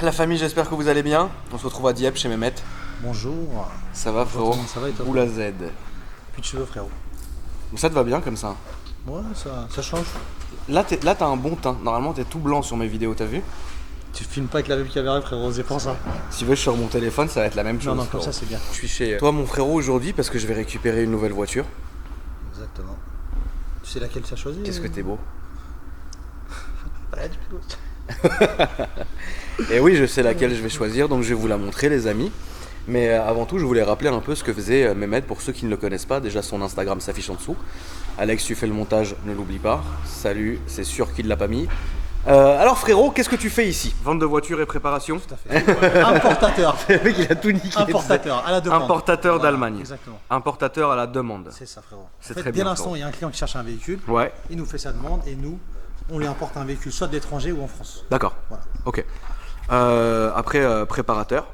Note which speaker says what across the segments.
Speaker 1: La famille, j'espère que vous allez bien. On se retrouve à Dieppe chez Mehmet.
Speaker 2: Bonjour.
Speaker 1: Ça va frérot?
Speaker 2: Ça va et toi?
Speaker 1: Ou la Z.
Speaker 2: Plus de cheveux frérot.
Speaker 1: Ça te va bien comme ça?
Speaker 2: Ouais, ça change.
Speaker 1: Là t'as un bon teint. Normalement t'es tout blanc sur mes vidéos, t'as vu?
Speaker 2: Tu filmes pas avec la même caméra frérot, c'est pour ça.
Speaker 1: Si tu veux, je sors mon téléphone, ça va être la même chose.
Speaker 2: Non,
Speaker 1: frérot.
Speaker 2: comme ça c'est bien.
Speaker 1: Je suis chez toi mon frérot aujourd'hui parce que je vais récupérer une nouvelle voiture.
Speaker 2: Exactement. Tu sais laquelle tu as choisi?
Speaker 1: Qu'est-ce que t'es beau.
Speaker 2: Ouais, du coup.
Speaker 1: Et oui, je sais laquelle je vais choisir, donc je vais vous la montrer les amis. Mais avant tout, je voulais rappeler un peu ce que faisait Mehmet pour ceux qui ne le connaissent pas. Déjà, son Instagram s'affiche en dessous. Alex, tu fais le montage, ne l'oublie pas. Salut, c'est sûr qu'il ne l'a pas mis. Alors frérot, qu'est-ce que tu fais ici? Vente de voitures et préparation?
Speaker 2: Tout à fait. Importateur.
Speaker 1: Le mec, il a tout niqué.
Speaker 2: Importateur à la demande.
Speaker 1: Importateur
Speaker 2: Voilà,
Speaker 1: d'Allemagne.
Speaker 2: Exactement.
Speaker 1: Importateur à la demande.
Speaker 2: C'est ça frérot.
Speaker 1: C'est
Speaker 2: En fait,
Speaker 1: très
Speaker 2: dès
Speaker 1: bien,
Speaker 2: l'instant
Speaker 1: frérot.
Speaker 2: où il y a un client qui cherche un véhicule,
Speaker 1: Ouais,
Speaker 2: il nous fait sa demande et nous, on lui importe un véhicule soit de l'étranger ou en France.
Speaker 1: d'accord.
Speaker 2: Voilà.
Speaker 1: Ok. Après, préparateur.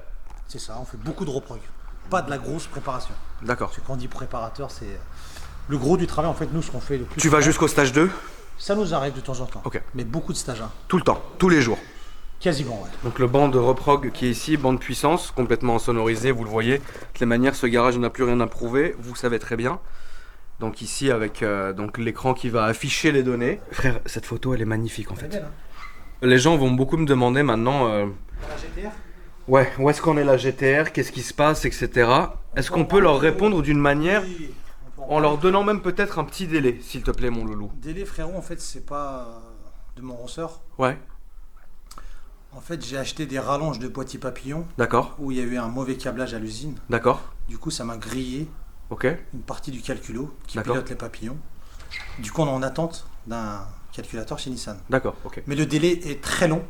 Speaker 2: C'est ça, on fait beaucoup de reprog. Pas de la grosse préparation.
Speaker 1: D'accord.
Speaker 2: Parce que quand on dit préparateur, c'est le gros du travail en fait, nous ce qu'on fait le plus.
Speaker 1: Tu vas jusqu'au stage 2?
Speaker 2: Ça nous arrive de temps en temps.
Speaker 1: Ok.
Speaker 2: Mais beaucoup de stages. Hein.
Speaker 1: Tout le temps, tous les jours.
Speaker 2: Quasiment, ouais.
Speaker 1: Donc le banc de reprog qui est ici, banc de puissance, complètement sonorisé, vous le voyez. De toutes les manières, ce garage n'a plus rien à prouver, vous savez très bien. Donc ici avec donc l'écran qui va afficher les données. Frère, cette photo elle est magnifique en
Speaker 2: C'est
Speaker 1: fait.
Speaker 2: belle, hein.
Speaker 1: Les gens vont beaucoup me demander maintenant,
Speaker 2: La GTR.
Speaker 1: ouais, où est-ce qu'on est la GTR, qu'est-ce qui se passe, etc. Est-ce qu'on peut leur répondre d'une manière
Speaker 2: Oui, on peut
Speaker 1: en leur donnant même peut-être un petit délai, s'il te plaît mon loulou?
Speaker 2: Délai frérot, en fait, c'est pas de mon ressort.
Speaker 1: Ouais,
Speaker 2: En fait, j'ai acheté des rallonges de boîtier papillon
Speaker 1: d'accord,
Speaker 2: où il y a eu un mauvais câblage à l'usine.
Speaker 1: d'accord,
Speaker 2: Du coup, ça m'a grillé
Speaker 1: ok,
Speaker 2: une partie du calculo qui
Speaker 1: D'accord.
Speaker 2: pilote les papillons. Du coup, on est en attente d'un calculateur chez Nissan.
Speaker 1: d'accord, ok.
Speaker 2: Mais le délai est très long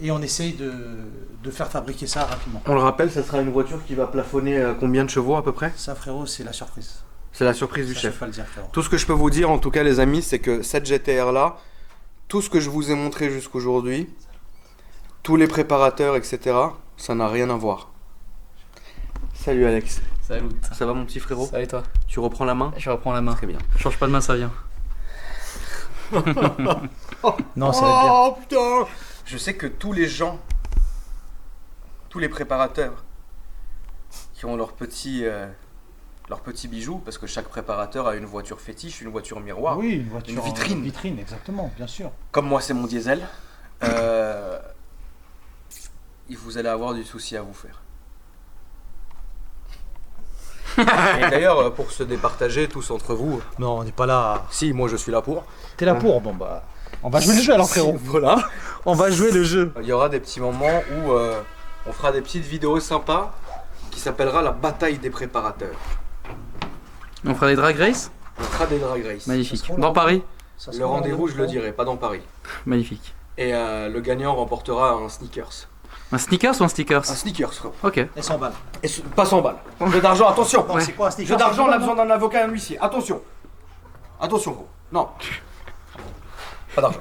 Speaker 2: et on essaye de faire fabriquer ça rapidement.
Speaker 1: On le rappelle, ça sera une voiture qui va plafonner à combien de chevaux à peu près?
Speaker 2: Ça, frérot, c'est la surprise.
Speaker 1: C'est la surprise du
Speaker 2: Ça,
Speaker 1: chef.
Speaker 2: je peux pas le dire, frérot.
Speaker 1: Tout ce que je peux vous dire en tout cas les amis, c'est que cette GTR là, tout ce que je vous ai montré jusqu'aujourd'hui, tous les préparateurs, etc., ça n'a rien à voir. Salut Alex,
Speaker 3: Salut.
Speaker 1: ça va mon petit frérot?
Speaker 3: Ça et toi?
Speaker 1: Tu reprends la main?
Speaker 3: Je reprends la main.
Speaker 1: Très bien.
Speaker 3: Change pas de main, ça vient.
Speaker 2: Non, ça va être bien.
Speaker 1: Oh putain! Je sais que tous les gens, tous les préparateurs qui ont leurs petits bijoux, parce que chaque préparateur a une voiture fétiche, une voiture miroir.
Speaker 2: Oui, une voiture.
Speaker 1: Une vitrine.
Speaker 2: Vitrine, exactement, bien sûr.
Speaker 1: Comme moi, c'est mon diesel. Vous allez avoir du souci à vous faire. Et d'ailleurs, pour se départager tous entre vous,
Speaker 2: Non, on n'est pas là.
Speaker 1: si, moi je suis là pour.
Speaker 2: T'es là pour? Bon, bah. On va jouer le jeu alors, frérot.
Speaker 1: Voilà.
Speaker 2: On va jouer le jeu.
Speaker 1: Il y aura des petits moments où on fera des petites vidéos sympas qui s'appellera la bataille des préparateurs.
Speaker 3: On fera des drag race?
Speaker 1: On fera des drag race.
Speaker 3: Magnifique.
Speaker 2: Ça se
Speaker 3: Dans Paris?
Speaker 2: Ça se
Speaker 1: Le
Speaker 2: fait
Speaker 1: rendez-vous,
Speaker 2: dans
Speaker 1: je le dirai, pas dans Paris.
Speaker 3: Magnifique.
Speaker 1: Et le gagnant remportera un sneakers.
Speaker 3: Un sneakers ou un stickers?
Speaker 1: Un sneakers, frère.
Speaker 3: Ok.
Speaker 2: Et 100 balles.
Speaker 1: Et pas 100 balles. Jeu d'argent, attention.
Speaker 2: Non, c'est quoi un sneaker?
Speaker 1: Jeu d'argent, on a besoin d'un avocat et un huissier. Attention. Attention, gros. Non. Pas d'argent.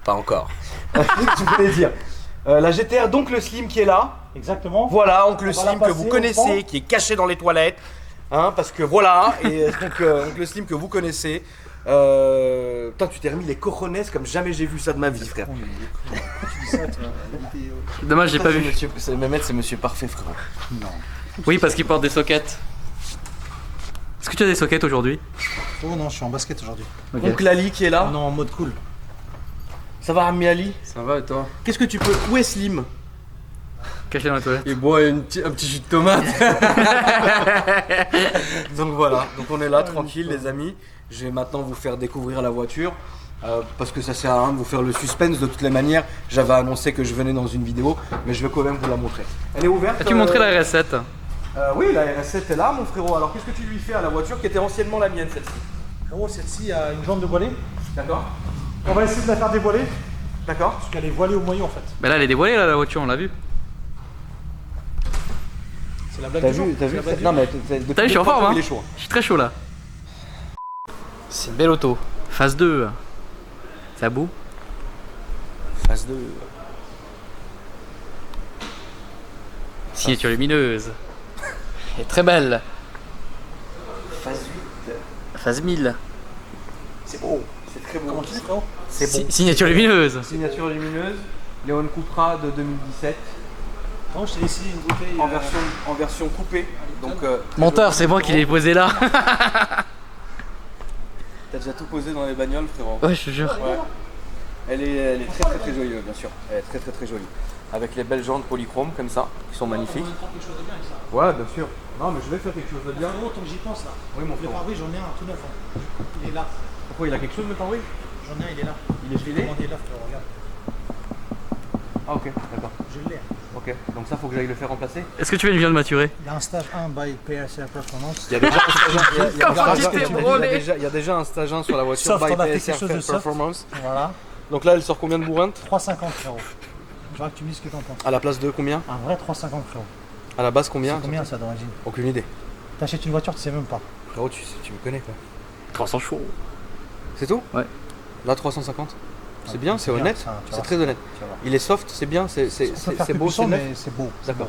Speaker 1: Pas encore. Tu voulais dire. La GTR, donc le Slim qui est là.
Speaker 2: Exactement.
Speaker 1: Voilà, oncle
Speaker 2: On va la
Speaker 1: Slim que
Speaker 2: passer
Speaker 1: vous
Speaker 2: au
Speaker 1: connaissez,
Speaker 2: fond.
Speaker 1: qui est caché dans les toilettes. Hein, parce que voilà. Et donc, oncle Slim que vous connaissez. Putain, tu t'es remis les cojones comme jamais j'ai vu ça de ma vie, frère.
Speaker 2: Tu dis ça, toi.
Speaker 3: Dommage, j'ai pas vu.
Speaker 1: Mehmet, c'est monsieur parfait, frère.
Speaker 2: Non.
Speaker 3: Oui, parce qu'il porte des sockets. Est-ce que tu as des sockets aujourd'hui?
Speaker 2: Oh non, je suis en basket aujourd'hui.
Speaker 3: Ok.
Speaker 1: Oncle Ali qui est là.
Speaker 2: Non, en mode cool.
Speaker 1: Ça va, Ami Ali?
Speaker 4: Ça va et toi?
Speaker 1: Qu'est-ce que tu peux. Où est Slim?
Speaker 3: Caché dans la toilette.
Speaker 4: Il boit un petit jus de tomate.
Speaker 1: Donc voilà, donc on est là tranquille les amis. Je vais maintenant vous faire découvrir la voiture parce que ça sert à rien de vous faire le suspense de toutes les manières. J'avais annoncé que je venais dans une vidéo, mais je vais quand même vous la montrer. Elle est ouverte.
Speaker 3: As-tu montré la RS7?
Speaker 1: Oui, la RS7 est là mon frérot. Alors qu'est-ce que tu lui fais à la voiture qui était anciennement la mienne celle-ci?
Speaker 2: Frérot, celle-ci a une jambe de voilée.
Speaker 1: D'accord?
Speaker 2: On va essayer de la faire dévoiler.
Speaker 1: D'accord?
Speaker 2: Parce qu'elle est voilée au moyeu en fait.
Speaker 3: Bah là, elle est dévoilée, là, la voiture, on l'a vu.
Speaker 2: C'est la blague
Speaker 1: T'as
Speaker 2: du jour.
Speaker 1: vu, t'as
Speaker 2: C'est
Speaker 1: vu?
Speaker 2: la blague du
Speaker 1: Non
Speaker 2: jour.
Speaker 1: mais
Speaker 3: T'as vu, je suis en forme, hein?
Speaker 1: Il est chaud.
Speaker 3: Je suis très chaud là. C'est une belle auto. Phase 2. Ça boue.
Speaker 1: Phase 2.
Speaker 3: Signature lumineuse. Elle est très belle.
Speaker 1: Phase 8.
Speaker 3: Phase 1000.
Speaker 1: C'est beau. C'est très beau.
Speaker 2: Comment tu dis, frérot?
Speaker 1: C'est bon.
Speaker 3: Signature lumineuse.
Speaker 1: Signature lumineuse. Léon Cupra de 2017
Speaker 2: Non, je t'ai laissé une bouteille.
Speaker 1: en version coupée. Donc,
Speaker 3: Menteur, c'est moi qui l'ai posé là.
Speaker 1: t'as déjà tout posé dans les bagnoles, frérot.
Speaker 3: Ouais, je te jure.
Speaker 1: Ouais. Elle est très très très jolie, bien sûr. Elle est très très très jolie. Avec les belles jantes polychromes comme ça, qui sont magnifiques.
Speaker 2: On va faire quelque chose de bien avec ça.
Speaker 1: Ouais, bien sûr. Non, mais je vais faire quelque chose de bien.
Speaker 2: Frérot, tant que j'y pense là.
Speaker 1: Oui, mon
Speaker 2: Le
Speaker 1: frérot.
Speaker 2: pare-brise, j'en ai un tout neuf. Il est là.
Speaker 1: Pourquoi il a quelque chose de pare-brise?
Speaker 2: J'en ai un, il est là.
Speaker 1: Il est filé?
Speaker 2: Commandé là, frérot, regarde.
Speaker 1: Ah, ok, d'accord.
Speaker 2: Je l'ai.
Speaker 1: Ok, donc ça, faut que j'aille le faire remplacer.
Speaker 3: Est-ce que tu viens de maturer?
Speaker 2: Il y a un stage 1 by PSR Performance.
Speaker 1: Il y a déjà un stage 1.
Speaker 3: Comment tu t'es brûlé?
Speaker 1: Il y a déjà un stage 1 sur la voiture
Speaker 2: Soft,
Speaker 1: by
Speaker 2: on a fait
Speaker 1: PSR
Speaker 2: quelque chose de soft.
Speaker 1: Performance.
Speaker 2: Voilà.
Speaker 1: Donc là, elle sort combien de bourrines?
Speaker 2: 3,50 frérot. Je vois que tu me dis ce que t'en penses.
Speaker 1: À la place de combien?
Speaker 2: Un vrai 3,50 frérot.
Speaker 1: À la base, combien?
Speaker 2: C'est combien ça d'origine?
Speaker 1: Aucune idée.
Speaker 2: T'achètes une voiture, tu sais même pas.
Speaker 1: Frérot, tu me connais quoi.
Speaker 3: 300 chevaux.
Speaker 1: C'est tout?
Speaker 3: Ouais.
Speaker 1: Là, 350. C'est bien, c'est
Speaker 2: bien,
Speaker 1: honnête.
Speaker 2: ça, tu
Speaker 1: C'est
Speaker 2: vois.
Speaker 1: très honnête.
Speaker 2: Tu vas voir.
Speaker 1: Il est soft, c'est bien, c'est
Speaker 2: On peut faire que
Speaker 1: beau,
Speaker 2: puissant,
Speaker 1: c'est neuf.
Speaker 2: mais c'est beau.
Speaker 1: D'accord.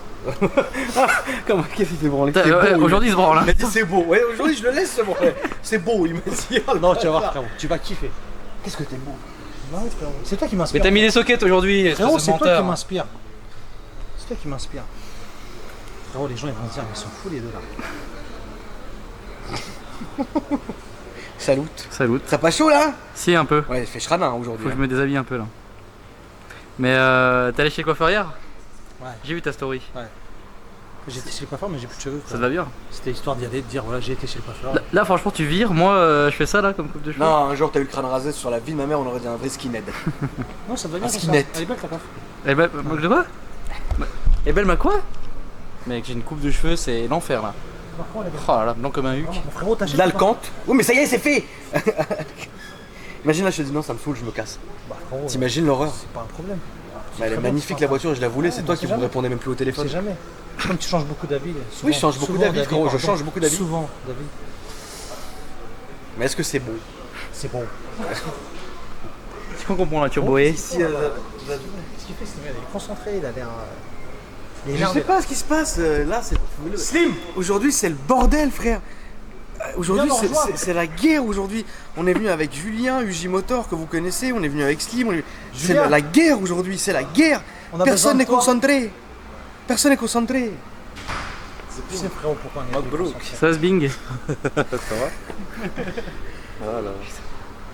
Speaker 1: Comment qu'est-ce qu'il fait branler?
Speaker 3: Putain,
Speaker 1: C'est
Speaker 3: ouais,
Speaker 1: beau, il
Speaker 3: aujourd'hui, il se branle.
Speaker 1: m'a
Speaker 3: Hein.
Speaker 1: dit c'est beau. Ouais, aujourd'hui je le laisse se branler. C'est beau, il m'a dit. Oh,
Speaker 2: Non, tu vas voir frérot, tu vas kiffer.
Speaker 1: Qu'est-ce que t'es beau.
Speaker 2: Ouais, frérot. C'est toi qui
Speaker 3: Mais
Speaker 2: m'inspire.
Speaker 3: t'as mis des sockets aujourd'hui,
Speaker 2: Frérot,
Speaker 3: espèce
Speaker 2: c'est
Speaker 3: de
Speaker 2: toi qui
Speaker 3: menteur.
Speaker 2: m'inspire. C'est toi qui m'inspire. Frérot, les gens ils vont se dire, mais ils sont fous les deux là.
Speaker 1: Salut.
Speaker 3: Salut.
Speaker 1: T'as pas chaud là?
Speaker 3: Si, un peu.
Speaker 1: Ouais, il fait chradin
Speaker 3: Faut
Speaker 1: aujourd'hui.
Speaker 3: que je me déshabille un peu là. Mais t'es allé chez le coiffeur hier?
Speaker 2: Ouais.
Speaker 3: J'ai vu ta story.
Speaker 2: J'étais chez le coiffeur, mais j'ai plus de cheveux.
Speaker 3: Ça
Speaker 2: frère.
Speaker 3: te va bien?
Speaker 2: C'était histoire d'y aller, de dire voilà, j'ai été chez le coiffeur.
Speaker 3: Là, franchement, tu vires. Moi, je fais ça là comme coupe de cheveux.
Speaker 1: Non, un jour t'as eu le crâne rasé sur la vie de ma mère, on aurait dit un vrai skinhead.
Speaker 2: Non, ça te va bien.
Speaker 1: Un
Speaker 2: comme ça.
Speaker 1: skinhead.
Speaker 2: Elle est belle ta coiffe.
Speaker 3: Eh ben, de quoi? Eh ben, ma quoi? Mec, j'ai une coupe de cheveux, c'est l'enfer là.
Speaker 2: Franchement, elle est belle.
Speaker 3: Oh là là, blanc comme un huc.
Speaker 2: Vraiment, mon frérot, t'achètes.
Speaker 1: L'alcante. Oui, mais ça y est, c'est fait. Imagine là, je te dis non, ça me saoule, je me casse.
Speaker 2: Bah, frérot,
Speaker 1: T'imagines l'horreur?
Speaker 2: c'est pas un problème.
Speaker 1: Bah, elle est
Speaker 2: très bien,
Speaker 1: magnifique
Speaker 2: c'est
Speaker 1: la
Speaker 2: pas-
Speaker 1: voiture, je la voulais, c'est
Speaker 2: Ouais,
Speaker 1: toi
Speaker 2: mais
Speaker 1: qui
Speaker 2: c'est
Speaker 1: me
Speaker 2: jamais.
Speaker 1: répondais même plus au
Speaker 2: On
Speaker 1: téléphone.
Speaker 2: sait jamais. Comme tu changes beaucoup d'avis. souvent-
Speaker 1: Oui, je change beaucoup
Speaker 2: souvent
Speaker 1: d'avis, frérot, je
Speaker 2: pardon.
Speaker 1: change beaucoup d'avis.
Speaker 2: Souvent d'avis.
Speaker 1: Mais est-ce que c'est beau?
Speaker 2: C'est bon.
Speaker 3: Est-ce qu'on comprend la turboée?
Speaker 2: Qu'est-ce qu'il fait ce mec? Il est concentré, il a l'air. Il est
Speaker 1: Je sais
Speaker 2: énervé.
Speaker 1: pas ce qui se passe là, c'est. Slim! Aujourd'hui, c'est le bordel, frère! Aujourd'hui,
Speaker 2: Viens nous rejoindre.
Speaker 1: c'est la guerre aujourd'hui. On est venu avec Julien, UJ Motor, que vous connaissez, on est venu avec Slim. C'est
Speaker 2: Julien.
Speaker 1: la guerre aujourd'hui, c'est la guerre!
Speaker 2: On a besoin
Speaker 1: Personne
Speaker 2: de
Speaker 1: n'est
Speaker 2: toi.
Speaker 1: concentré! Personne n'est concentré!
Speaker 2: Tu sais, frérot, pourquoi on est concentré.
Speaker 3: Ça se bing.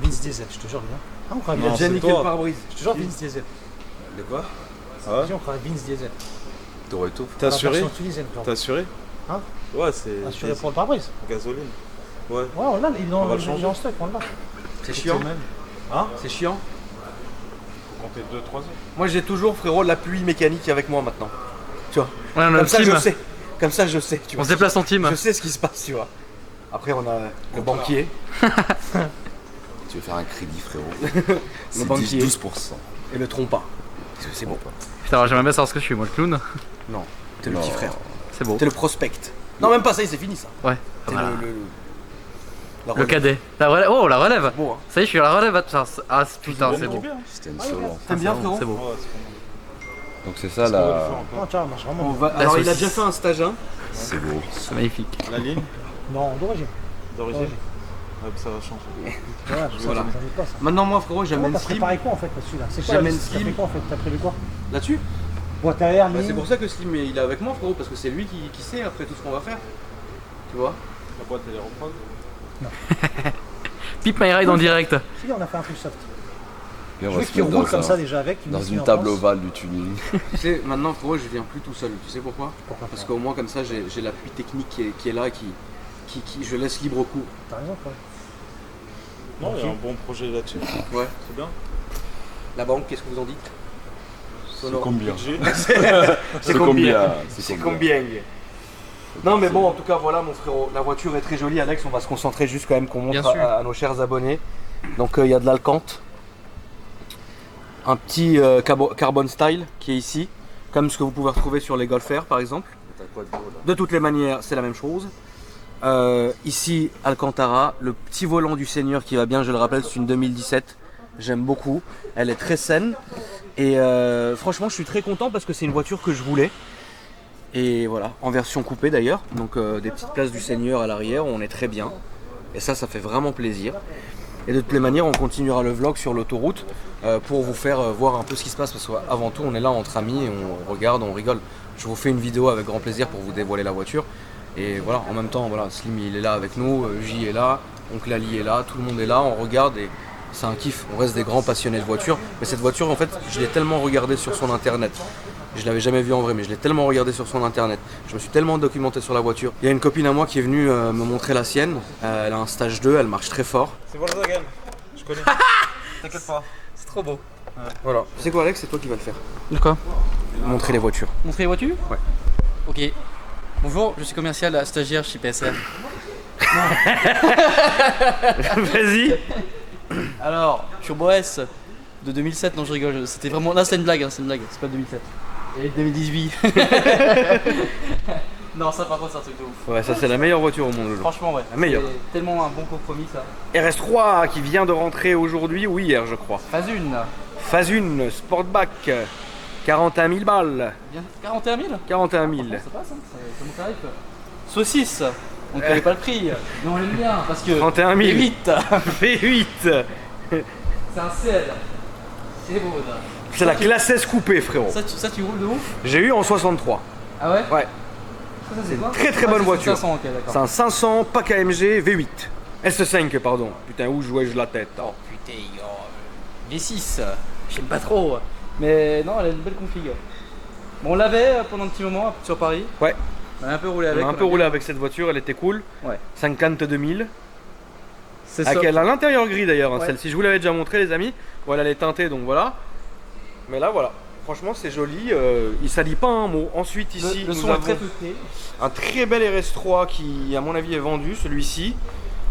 Speaker 2: Vince Diesel, je te jure, viens. Ah, on croit
Speaker 1: Il a déjà
Speaker 2: Vince
Speaker 1: niqué le pare-brise.
Speaker 2: Je te jure, Vince Diesel.
Speaker 5: De quoi?
Speaker 2: Vas-y, on croit Vince Diesel.
Speaker 5: T'aurais tout.
Speaker 2: La
Speaker 5: T'es assuré?
Speaker 2: version tunisienne, frérot.
Speaker 5: T'es assuré?
Speaker 2: Hein?
Speaker 5: Ouais, c'est.
Speaker 2: Assuré pour le pare-brise.
Speaker 5: Gasoline. Ouais.
Speaker 2: Ouais, on l'a, il est
Speaker 5: On va
Speaker 2: en,
Speaker 5: le changer.
Speaker 2: il est en stock, on l'a.
Speaker 1: C'est chiant.
Speaker 2: Hein?
Speaker 1: C'est chiant.
Speaker 5: Comptez 2-3 heures.
Speaker 1: Moi, j'ai toujours, frérot, l'appui mécanique avec moi maintenant. Tu vois?
Speaker 3: Ouais, on a
Speaker 1: Comme
Speaker 3: un
Speaker 1: ça,
Speaker 3: team.
Speaker 1: je sais. Comme ça, je sais. Tu
Speaker 3: On
Speaker 1: vois?
Speaker 3: se déplace en team.
Speaker 1: Je sais ce qui se passe, tu vois. Après, on a le banquier.
Speaker 6: Tu veux faire un crédit, frérot? C'est
Speaker 1: banquier.
Speaker 6: 12%.
Speaker 1: Et le trompa. Parce que c'est bon.
Speaker 3: Putain, j'aimerais bien savoir ce que je suis, moi, le clown.
Speaker 1: Non, t'es le
Speaker 6: Non.
Speaker 1: petit frère.
Speaker 3: C'est beau.
Speaker 1: T'es le prospect. Non, même pas ça, c'est fini ça.
Speaker 3: Ouais.
Speaker 1: T'es
Speaker 3: Voilà.
Speaker 1: la
Speaker 3: Le
Speaker 1: relève.
Speaker 3: cadet. La relève. Oh, la relève.
Speaker 1: Beau, hein.
Speaker 3: Ça y est, je suis à la relève. Ah, putain, c'est beau.
Speaker 6: C'était une solo.
Speaker 1: T'aimes bien, frérot?
Speaker 3: C'est beau.
Speaker 5: Ouais, c'est pas mal.
Speaker 6: Donc c'est ça la.
Speaker 2: Non, tu vois, marche
Speaker 1: On
Speaker 2: vraiment.
Speaker 1: va... Alors, il a
Speaker 3: saucisse.
Speaker 1: déjà fait un stage 1.
Speaker 6: C'est beau.
Speaker 3: C'est magnifique.
Speaker 5: La ligne
Speaker 2: Non, d'origine.
Speaker 5: d'origine?
Speaker 2: D'origine.
Speaker 5: Ouais, ça va changer.
Speaker 2: Ouais,
Speaker 1: Voilà.
Speaker 2: ça change pas ça.
Speaker 1: Maintenant, moi, frérot, j'amène
Speaker 2: T'as
Speaker 1: Slim.
Speaker 2: préparé quoi en fait là-dessus là? C'est quoi
Speaker 1: J'amène
Speaker 2: la liste? T'as
Speaker 1: Slim.
Speaker 2: fait quoi en fait? T'as prévu quoi?
Speaker 1: Là-dessus.
Speaker 2: Boîte à air,
Speaker 1: Bah,
Speaker 2: ligne.
Speaker 1: c'est pour ça que Slim, il est avec moi, frérot, parce que c'est lui qui sait après tout ce qu'on va faire. Tu vois?
Speaker 5: La boîte elle est reprendre.
Speaker 3: Pipe my ride en direct.
Speaker 2: Si, on a fait un truc soft.
Speaker 6: Et on
Speaker 2: Je
Speaker 6: va
Speaker 2: veux
Speaker 6: se
Speaker 2: qu'il
Speaker 6: mettre
Speaker 2: roule comme ça
Speaker 6: dans,
Speaker 2: déjà avec.
Speaker 6: dans une table ovale du tuning.
Speaker 1: Tu sais, maintenant, frérot, je viens plus tout seul. Tu sais pourquoi?
Speaker 2: Pourquoi
Speaker 1: Parce
Speaker 2: pas?
Speaker 1: qu'au moins, comme ça, j'ai l'appui technique qui est là, qui je laisse libre cours.
Speaker 2: T'as raison quoi.
Speaker 5: Non, il y a un bon projet là-dessus.
Speaker 1: Ouais.
Speaker 5: C'est bien.
Speaker 1: La banque, qu'est-ce que vous en dites?
Speaker 6: C'est combien?
Speaker 5: Budget.
Speaker 1: C'est combien? Non mais bon, en tout cas voilà mon frérot, la voiture est très jolie. Alex, on va se concentrer juste quand même qu'on
Speaker 3: Bien
Speaker 1: montre
Speaker 3: sûr.
Speaker 1: à nos chers abonnés. Donc il y a de l'Alcante, un petit carbon style qui est ici, comme ce que vous pouvez retrouver sur les Golf R par exemple. De toutes les manières, c'est la même chose. Ici, Alcantara, le petit volant du Seigneur qui va bien, je le rappelle, c'est une 2017. J'aime beaucoup, elle est très saine. Et franchement, je suis très content parce que c'est une voiture que je voulais. Et voilà, en version coupée d'ailleurs. Donc des petites places du Seigneur à l'arrière, on est très bien. Et ça fait vraiment plaisir. Et de toutes les manières, on continuera le vlog sur l'autoroute pour vous faire voir un peu ce qui se passe. Parce qu'avant tout, on est là entre amis et on regarde, on rigole. Je vous fais une vidéo avec grand plaisir pour vous dévoiler la voiture. Et voilà, en même temps, voilà, Slim il est là avec nous, J est là, Oncle Ali est là, tout le monde est là, on regarde et c'est un kiff. On reste des grands passionnés de voiture. Mais cette voiture, en fait, je l'ai tellement regardée sur son internet. Je l'avais jamais vue en vrai, mais je l'ai tellement regardée sur son internet. Je me suis tellement documenté sur la voiture. Il y a une copine à moi qui est venue me montrer la sienne. Elle a un stage 2, elle marche très fort.
Speaker 5: C'est Volkswagen. Je connais. T'inquiète pas.
Speaker 3: C'est trop beau.
Speaker 1: Voilà. C'est quoi Alex? C'est toi qui vas le faire.
Speaker 3: De quoi?
Speaker 1: Montrer les voitures.
Speaker 3: Montrer les voitures?
Speaker 1: Ouais.
Speaker 3: Ok. Bonjour, je suis commercial stagiaire chez PSR.
Speaker 1: Vas-y.
Speaker 3: Alors, Turbo S de 2007, non je rigole, c'était vraiment... Là c'est une blague, c'est pas 2007. Et 2018. Non, ça par contre c'est un truc de ouf.
Speaker 1: Ouais, ça c'est la meilleure voiture au monde. Lolo.
Speaker 3: Franchement ouais.
Speaker 1: La meilleure.
Speaker 3: C'est tellement un bon compromis ça.
Speaker 1: RS3 qui vient de rentrer aujourd'hui ou hier je crois.
Speaker 3: Phase 1.
Speaker 1: Phase 1, Sportback, 41 000 balles.
Speaker 3: Bien. 41 000?
Speaker 1: 41 000.
Speaker 3: Ça passe, hein, c'est mon tarif. Saucisse, on ne connaît pas le prix, mais on l'aime bien parce que
Speaker 1: 31 000.
Speaker 3: V8,
Speaker 1: V8.
Speaker 3: c'est un CL. C'est beau ça.
Speaker 1: C'est la classe S coupée frérot.
Speaker 3: Ça tu roules de ouf?
Speaker 1: J'ai eu en 63.
Speaker 3: Ah ouais?
Speaker 1: Ouais.
Speaker 3: Ça, c'est quoi?
Speaker 1: Très très bonne
Speaker 3: c'est
Speaker 1: voiture.
Speaker 3: 500, ok, d'accord.
Speaker 1: C'est un 500 pack AMG V8. S5 pardon. Putain où jouais-je la tête.
Speaker 3: Oh putain, V6, j'aime pas trop. Mais non, elle a une belle config. Bon, on l'avait pendant un petit moment sur Paris.
Speaker 1: Ouais.
Speaker 3: On a un peu roulé
Speaker 1: On
Speaker 3: avec.
Speaker 1: a un peu roulé avec cette voiture, elle était cool.
Speaker 3: Ouais.
Speaker 1: 52 000.
Speaker 3: C'est ça.
Speaker 1: Avec elle a l'intérieur gris d'ailleurs, hein,
Speaker 3: Ouais.
Speaker 1: celle-ci. Je vous l'avais déjà montré les amis. Bon, elle est teintée donc voilà. Mais là voilà. Franchement c'est joli. Il salit pas un mot. Ensuite ici
Speaker 3: Le
Speaker 1: nous
Speaker 3: son est
Speaker 1: avons
Speaker 3: très peuplé.
Speaker 1: un très bel RS3 qui à mon avis est vendu, celui-ci.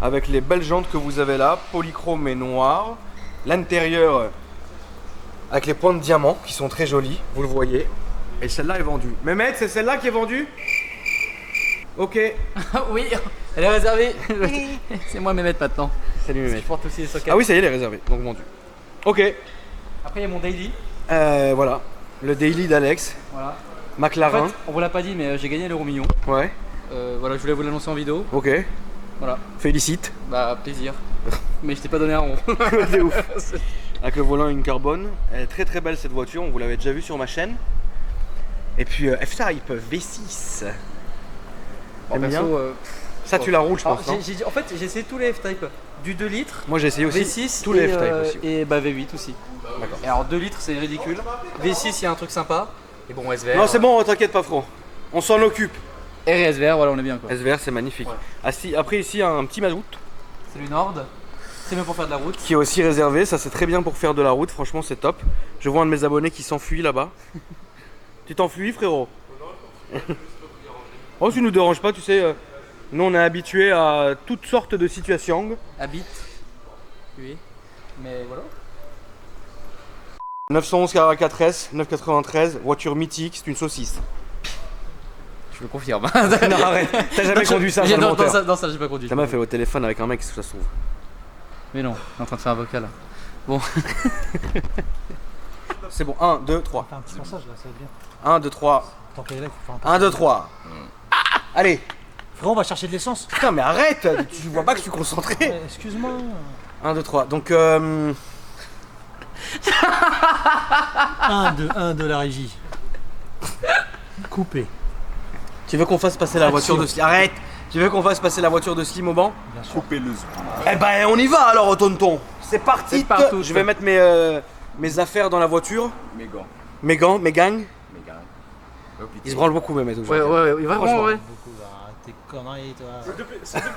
Speaker 1: Avec les belles jantes que vous avez là, polychrome et noir. L'intérieur avec les points de diamant qui sont très jolis, vous le voyez. Et celle-là est vendue. Mehmet, c'est celle-là qui est vendue? Ok.
Speaker 3: Oui, elle est réservée. C'est moi Mehmet maintenant.
Speaker 1: Salut Mehmet.
Speaker 3: Je porte aussi les sockets.
Speaker 1: Ah oui, ça y est, elle est réservée, donc vendue. Ok.
Speaker 3: Après, il y a mon daily.
Speaker 1: Voilà. Le daily d'Alex.
Speaker 3: Voilà. En
Speaker 1: McLaren.
Speaker 3: fait, on vous l'a pas dit, mais j'ai gagné l'euro million.
Speaker 1: Ouais.
Speaker 3: Voilà, je voulais vous l'annoncer en vidéo.
Speaker 1: Ok.
Speaker 3: Voilà.
Speaker 1: Félicite.
Speaker 3: Bah, plaisir. Mais je t'ai pas donné un rond.
Speaker 1: C'est ouf. Avec le volant une carbone. Elle est très très belle cette voiture, on vous l'avait déjà vu sur ma chaîne. Et puis F-Type V6.
Speaker 3: Bon,
Speaker 1: T'aimes bien
Speaker 3: perso,
Speaker 1: Ça tu la roules je
Speaker 3: alors,
Speaker 1: pense, non?
Speaker 3: en fait, j'ai essayé tous les F-Type. Du 2 litres,
Speaker 1: Moi j'ai essayé aussi
Speaker 3: V6
Speaker 1: tous les
Speaker 3: et,
Speaker 1: F-Type aussi.
Speaker 3: et bah, V8 aussi.
Speaker 1: D'accord.
Speaker 3: Et alors 2 litres, c'est ridicule. V6, il y a un truc sympa. Et bon, SVR.
Speaker 1: Non c'est bon, t'inquiète pas Fro. On s'en occupe.
Speaker 3: R et SVR, voilà, on est bien quoi.
Speaker 1: SVR c'est magnifique.
Speaker 3: Ouais.
Speaker 1: Ah, si, après ici un petit mazout
Speaker 3: C'est du Nord. C'est bien pour faire de la route.
Speaker 1: qui est aussi réservé. Ça c'est très bien pour faire de la route, franchement c'est top. Je vois un de mes abonnés qui s'enfuit là-bas. Tu t'enfuis frérot? Oh tu nous déranges pas, tu sais. Nous on est habitués à toutes sortes de situations.
Speaker 3: Habite. Oui. Mais voilà.
Speaker 1: 911 Carrera 4S, 993, voiture mythique, c'est une saucisse.
Speaker 3: Je le confirme.
Speaker 1: Non arrête, t'as jamais conduit ça dans le moteur.
Speaker 3: Non, ça j'ai pas conduit.
Speaker 1: Ta meuf est au téléphone avec un mec, ça se trouve.
Speaker 3: Mais non, on est en train de faire un vocal. Bon.
Speaker 1: C'est bon, 1, 2, 3.
Speaker 2: Fais un petit passage là, ça va être bien.
Speaker 1: 1, 2, 3.
Speaker 2: Tant qu'elle est là, il faut faire un
Speaker 1: 1, 2, 3. Allez.
Speaker 2: Frérot, on va chercher de l'essence.
Speaker 1: Putain mais arrête, tu vois pas que je suis concentré.
Speaker 2: Excuse-moi.
Speaker 1: 1, 2, 3. Donc
Speaker 2: 1 de la régie. Coupé.
Speaker 1: tu veux qu'on fasse passer la voiture de Slim? Arrête. Tu veux qu'on fasse passer la voiture de Slim au banc?
Speaker 2: Bien sûr.
Speaker 6: Coupez le zoom.
Speaker 1: Eh ben on y va alors tonton. C'est parti.
Speaker 3: C'est partout.
Speaker 1: Je vais mettre mes affaires dans la voiture.
Speaker 6: Mes gants.
Speaker 1: Mes gants, mes gangs.
Speaker 6: Mes gars. Oh, putain.
Speaker 1: Il se branle beaucoup même aujourd'hui.
Speaker 3: Ouais, vraiment,
Speaker 1: Franchement.
Speaker 3: ouais.
Speaker 2: Beaucoup, là. T'es conneries, toi.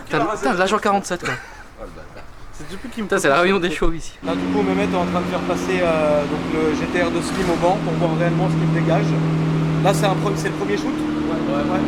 Speaker 3: Putain, l'agent 47 quoi.
Speaker 6: Oh, le bâtard.
Speaker 1: C'est depuis qu'il me
Speaker 3: Putain, c'est la réunion des shows ici.
Speaker 1: Là du coup Mehmet est en train de faire passer donc, le GTR de Slim au banc pour voir réellement ce qu'il dégage. Là c'est le premier shoot. Ouais.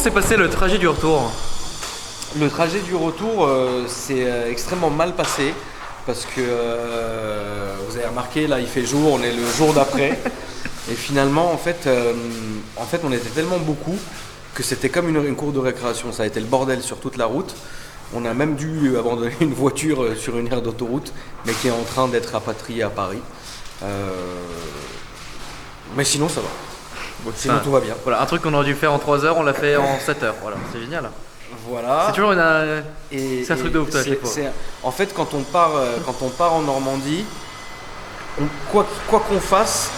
Speaker 4: s'est passé le trajet du retour?
Speaker 1: Le trajet du retour s'est extrêmement mal passé parce que vous avez remarqué, là il fait jour, on est le jour d'après et finalement en fait on était tellement beaucoup que c'était comme une cour de récréation, ça a été le bordel sur toute la route. On a même dû abandonner une voiture sur une aire d'autoroute mais qui est en train d'être rapatriée à Paris. Mais sinon ça va, sinon tout va bien.
Speaker 4: Voilà, un truc qu'on aurait dû faire en 3 heures, on l'a fait en 7 heures. Voilà, c'est génial.
Speaker 1: Voilà.
Speaker 4: C'est toujours
Speaker 1: Et
Speaker 4: c'est un truc de ouf, toi, à chaque fois.
Speaker 1: En fait, quand on part en Normandie, quoi qu'on fasse,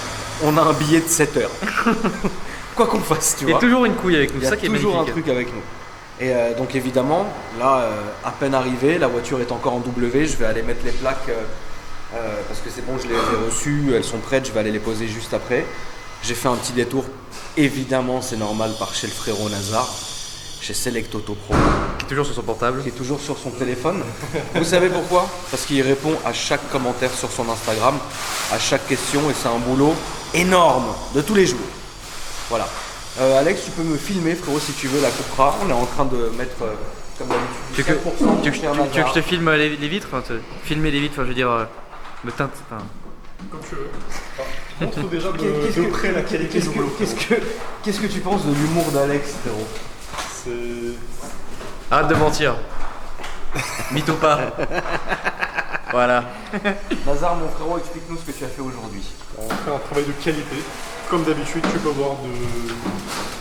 Speaker 1: on a un billet de 7 heures. Quoi qu'on fasse, tu
Speaker 4: Il y
Speaker 1: vois.
Speaker 4: a toujours une couille avec nous,
Speaker 1: Il y
Speaker 4: c'est
Speaker 1: a
Speaker 4: ça qui est
Speaker 1: toujours un
Speaker 4: magnifique.
Speaker 1: truc avec nous. Et donc évidemment, là, à peine arrivé, la voiture est encore en W, je vais aller mettre les plaques parce que c'est bon, je les ai reçues, elles sont prêtes, je vais aller les poser juste après. J'ai fait un petit détour, évidemment, c'est normal, par chez le frérot Nazar. Chez Select Auto Pro,
Speaker 4: Qui est toujours sur son portable.
Speaker 1: qui est toujours sur son téléphone. Vous savez pourquoi? Parce qu'il répond à chaque commentaire sur son Instagram, à chaque question, et c'est un boulot énorme de tous les jours. Voilà. Alex, tu peux me filmer, frérot, si tu veux, la coupera. On est en train de mettre, comme
Speaker 4: Tu
Speaker 1: d'habitude,
Speaker 4: veux que,
Speaker 1: 7%
Speaker 4: tu veux que-
Speaker 1: pour
Speaker 4: tu veux que je te filme les vitres, filmer les vitres, enfin je veux dire le teinte. Enfin,
Speaker 5: Comme tu veux. Montre déjà de près la qualité du boulot.
Speaker 1: Qu'est-ce que tu penses de l'humour d'Alex, frérot?
Speaker 4: arrête de mentir. Mytho pas. Voilà.
Speaker 1: Nazar, mon frérot, explique-nous ce que tu as fait aujourd'hui.
Speaker 5: On fait un travail de qualité. Comme d'habitude, tu peux voir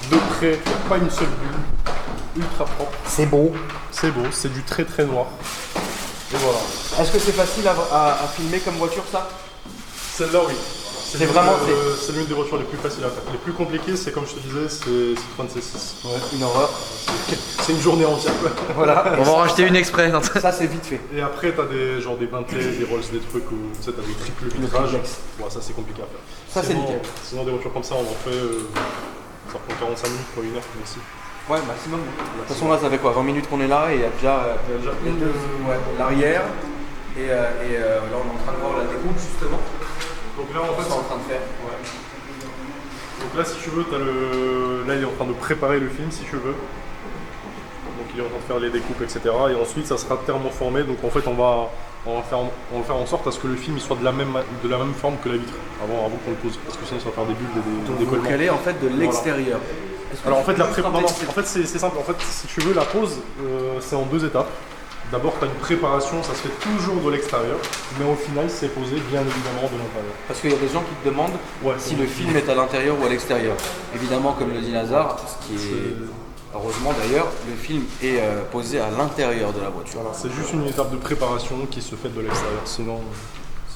Speaker 5: de près, il n'y a pas une seule bulle. Ultra propre.
Speaker 1: C'est beau.
Speaker 5: C'est beau, c'est du très très noir. Et voilà.
Speaker 1: Est-ce que c'est facile à filmer comme voiture, ça?
Speaker 5: Celle-là, oui.
Speaker 1: C'est vraiment-
Speaker 5: C'est l'une des voitures les plus faciles à faire. Les plus compliquées, c'est comme je te disais, c'est Citroën C6.
Speaker 1: Ouais, une horreur.
Speaker 5: C'est une journée entière. Quoi.
Speaker 1: Voilà.
Speaker 4: On va en racheter une exprès.
Speaker 1: Ça, c'est vite fait.
Speaker 5: Et après, t'as des Bentley, des Rolls, des trucs où tu sais, t'as des triples vitrages.
Speaker 1: triplex.
Speaker 5: Ouais, ça c'est compliqué à faire.
Speaker 1: Ça, c'est
Speaker 5: Sinon-
Speaker 1: nickel.
Speaker 5: Sinon, des voitures comme ça, on en fait. Ça prend 45 minutes pour 1 heure, merci.
Speaker 1: Ouais, maximum. De toute façon, là, ça fait quoi? 20 minutes qu'on est là et il y a déjà, l'arrière. Et là, on est en train de voir la découpe, justement.
Speaker 5: Donc là, en fait,
Speaker 1: C'est en train de faire.
Speaker 5: ouais. Donc là, si tu veux, là, il est en train de préparer le film, si tu veux. Donc il est en train de faire les découpes, etc. Et ensuite, ça sera thermoformé. Donc en fait, on va faire en sorte à ce que le film il soit de la même forme que la vitre avant qu'on le pose. Parce que sinon, ça va faire des bulles,
Speaker 1: Donc,
Speaker 5: des
Speaker 1: vous
Speaker 5: décollements.
Speaker 1: calez en fait de l'extérieur.
Speaker 5: Alors en fait, c'est simple. En fait, si tu veux, la pose, c'est en 2 étapes. D'abord, tu as une préparation, ça se fait toujours de l'extérieur, mais au final, c'est posé bien évidemment de l'intérieur.
Speaker 1: Parce qu'il y a des gens qui te demandent si le film est à l'intérieur ou à l'extérieur. Évidemment, comme le dit Nazar, ce qui est heureusement d'ailleurs, le film est posé à l'intérieur de la voiture.
Speaker 5: Voilà, c'est juste une étape de préparation qui se fait de l'extérieur. Sinon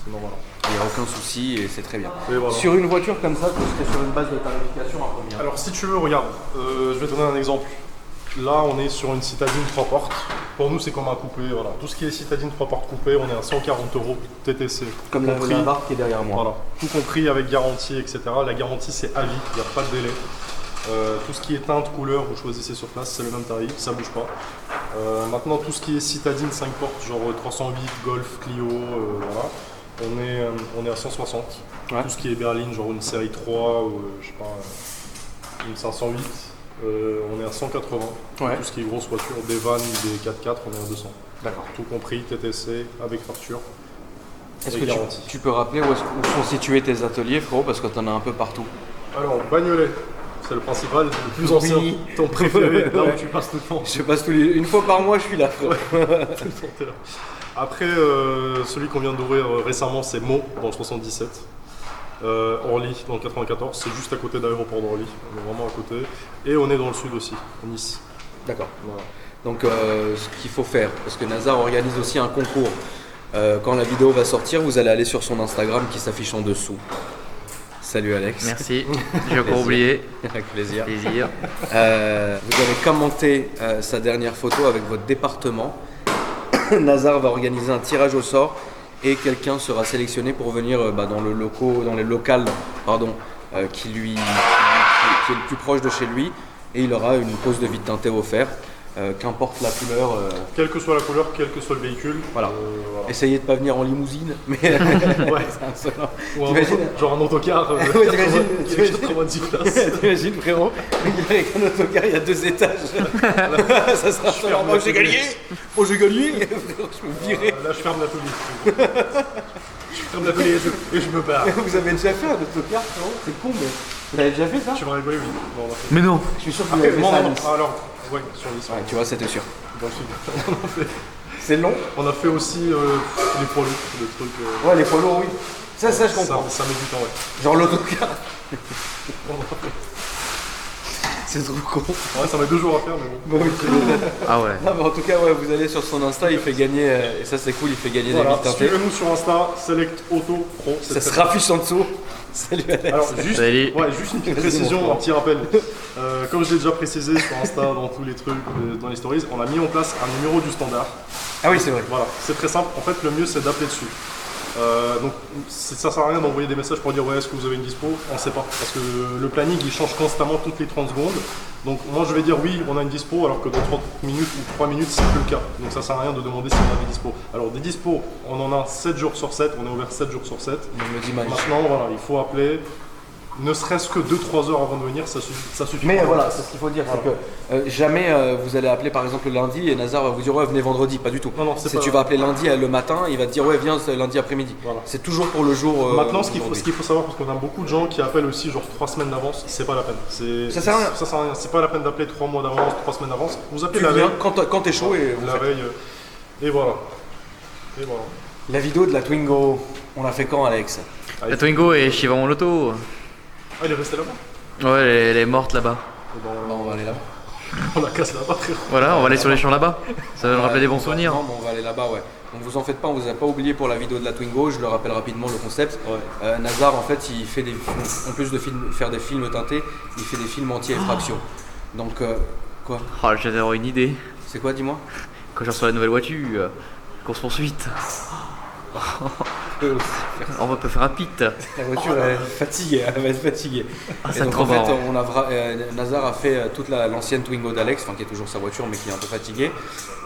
Speaker 5: voilà.
Speaker 1: Il n'y a aucun souci et c'est très bien.
Speaker 5: Et voilà.
Speaker 1: Sur une voiture comme ça, tu serais sur une base de tarification à combien?
Speaker 5: Alors si tu veux, regarde, je vais te donner un exemple. Là, on est sur une citadine 3 portes. Pour nous, c'est comme un coupé. Voilà. Tout ce qui est citadine 3 portes coupé, on est à 140 € TTC.
Speaker 1: Comme la barre qui est derrière moi.
Speaker 5: Voilà. Tout compris avec garantie, etc. La garantie, c'est à vie, il n'y a pas de délai. Tout ce qui est teinte, couleur, vous choisissez sur place, c'est le même tarif, ça bouge pas. Maintenant, tout ce qui est citadine 5 portes, genre 308, Golf, Clio, voilà, on est à 160.
Speaker 1: Ouais.
Speaker 5: Tout ce qui est berline, genre une série 3, ou je sais pas, une 508, on est à 180.
Speaker 1: Ouais.
Speaker 5: Tout ce qui est grosse voiture, des vannes, des 4x4, on est à 200.
Speaker 1: D'accord.
Speaker 5: Tout compris, TTC, avec facture.
Speaker 1: Est-ce
Speaker 5: et
Speaker 1: que
Speaker 5: garantie.
Speaker 1: tu peux rappeler où sont situés tes ateliers, frérot, parce que tu en as un peu partout?
Speaker 5: Alors, Bagnolet, c'est le principal, le plus ancien,
Speaker 1: Oui.
Speaker 5: ton préféré, là où tu passes tout le temps.
Speaker 1: Je passe une fois par mois, je suis là, frérot.
Speaker 5: Après, celui qu'on vient d'ouvrir récemment, c'est Meaux, dans le 77. Orly, dans le 94, c'est juste à côté de l'aéroport d'Orly. On est vraiment à côté. Et on est dans le sud aussi, à Nice.
Speaker 1: D'accord.
Speaker 5: Voilà.
Speaker 1: Donc, ce qu'il faut faire, parce que Nazar organise aussi un concours. Quand la vidéo va sortir, vous allez aller sur son Instagram qui s'affiche en dessous. Salut Alex.
Speaker 4: Merci. J'ai encore oublié.
Speaker 1: Avec plaisir.
Speaker 4: Plaisir.
Speaker 1: Vous allez commenter sa dernière photo avec votre département. Nazar va organiser un tirage au sort et quelqu'un sera sélectionné pour venir dans les locales qui est le plus proche de chez lui et il aura une pause de vide teintée offerte. qu'importe la couleur.
Speaker 5: Quelle que soit la couleur, quel que soit le véhicule.
Speaker 1: Voilà.
Speaker 5: Voilà.
Speaker 1: Essayez de pas venir en limousine, mais
Speaker 5: Ouais.
Speaker 1: c'est insolent.
Speaker 5: Ou
Speaker 1: T'imagines
Speaker 5: genre un autocar
Speaker 1: Ouais, t'imagines,
Speaker 5: qui
Speaker 1: t'imagines.
Speaker 5: fait 90 places.
Speaker 1: T'imagines frérot, il est avec un autocar, il y a 2 étages. Ça sera insolent. Oh j'ai gagné. Oh j'ai gagné. Frérot, je me virais.
Speaker 5: Là, je ferme l'atelier. Je ferme l'atelier et je me barre.
Speaker 1: Vous avez déjà fait un autocar frérot? C'est con mais vous avez déjà fait ça?
Speaker 5: Tu vas rigoler, oui. Non, on a fait.
Speaker 4: Mais non.
Speaker 1: Je suis sûr que vous
Speaker 5: Après,
Speaker 1: avez fait
Speaker 5: non,
Speaker 1: ça. à
Speaker 5: non,
Speaker 1: Nice.
Speaker 5: alors, ouais, sur Nice.
Speaker 1: Ouais, tu vois, c'était sûr.
Speaker 5: Dans le sud.
Speaker 1: C'est long.
Speaker 5: On a fait aussi les poids lourds, le truc.
Speaker 1: Ouais, les poids lourds, oui. Ça je comprends.
Speaker 5: Ça met du temps, ouais.
Speaker 1: Genre l'autocar. C'est trop con.
Speaker 5: Ouais, ça met 2 jours à faire, mais bon.
Speaker 1: Bon, oui,
Speaker 4: Ah ouais.
Speaker 1: non, mais en tout cas, ouais, vous allez sur son Insta, il fait gagner, et ça c'est cool, il fait gagner
Speaker 5: Voilà,
Speaker 1: des vitres teintées.
Speaker 5: suivez-nous sur Insta, Select Auto Pro. c'est
Speaker 1: Ça
Speaker 5: très
Speaker 1: se raffiche en dessous. Salut Alex.
Speaker 5: Alors, juste,
Speaker 4: Salut.
Speaker 5: ouais, juste une petite
Speaker 1: Vas-y,
Speaker 5: précision,
Speaker 1: mon
Speaker 5: un petit rappel. Comme je l'ai déjà précisé sur Insta, dans tous les trucs, dans les stories, on a mis en place un numéro du standard.
Speaker 1: Ah oui, c'est vrai.
Speaker 5: Voilà, c'est très simple. En fait, le mieux, c'est d'appeler dessus. Donc, ça sert à rien d'envoyer des messages pour dire ouais, est-ce que vous avez une dispo? On ne sait pas. Parce que le planning, il change constamment toutes les 30 secondes. Donc, moi, je vais dire oui, on a une dispo, alors que dans 30 minutes ou 3 minutes, c'est plus le cas. Donc, ça sert à rien de demander si on a des dispo. Alors, des dispo, on en a 7 jours sur 7. On est ouvert 7 jours sur 7.
Speaker 1: Il me dit Mike.
Speaker 5: Maintenant, voilà, il faut appeler. Ne serait-ce que 2-3 heures avant de venir, ça suffit.
Speaker 1: Mais
Speaker 5: pas.
Speaker 1: voilà, c'est ce qu'il faut dire, c'est que jamais vous allez appeler par exemple le lundi et Nazar va vous dire ouais venez vendredi, pas du tout.
Speaker 5: Non, non, c'est
Speaker 1: Si
Speaker 5: pas-
Speaker 1: tu vas appeler lundi le matin, il va te dire ouais viens lundi après-midi.
Speaker 5: Voilà.
Speaker 1: C'est toujours pour le jour.
Speaker 5: Maintenant, ce qu'il faut,
Speaker 1: d'aujourd'hui.
Speaker 5: savoir, parce qu'on a beaucoup de gens qui appellent aussi genre 3 semaines d'avance, c'est pas la peine.
Speaker 1: Ça sert à rien.
Speaker 5: Ça sert à rien. C'est pas la peine d'appeler 3 mois d'avance, 3 semaines d'avance. Vous appelez
Speaker 1: Tu
Speaker 5: la
Speaker 1: viens
Speaker 5: veille.
Speaker 1: quand t'es chaud et vous
Speaker 5: La
Speaker 1: faites.
Speaker 5: veille. Et voilà. Et voilà.
Speaker 1: La vidéo de la Twingo, on l'a fait quand Alex?
Speaker 4: La Twingo est chez Vraiment l'auto.
Speaker 5: Ah, il est resté là-bas.
Speaker 4: Ouais, elle est morte là-bas.
Speaker 5: Et ben,
Speaker 1: Bon, on va aller là-bas.
Speaker 5: on la casse là-bas, frère.
Speaker 4: Voilà, on va aller sur les champs là-bas. Ça va nous rappeler des bons
Speaker 1: On va-
Speaker 4: souvenirs.
Speaker 1: Non, mais on va aller là-bas, ouais. Donc vous en faites pas, on vous a pas oublié pour la vidéo de la Twingo, je le rappelle rapidement le concept. Nazar en fait il fait en plus de faire des films teintés, il fait des films anti-effraction. Donc quoi?
Speaker 4: Oh, j'ai d'avoir une idée.
Speaker 1: C'est quoi dis-moi?
Speaker 4: Quand je reçois la nouvelle voiture, course poursuite. On va peut faire un pit.
Speaker 1: La voiture elle est fatiguée, elle va être fatiguée.
Speaker 4: Ah,
Speaker 1: Et
Speaker 4: c'est
Speaker 1: donc
Speaker 4: trop
Speaker 1: en fait
Speaker 4: marrant.
Speaker 1: Nazar a fait toute l'ancienne Twingo d'Alex, enfin qui est toujours sa voiture mais qui est un peu fatiguée.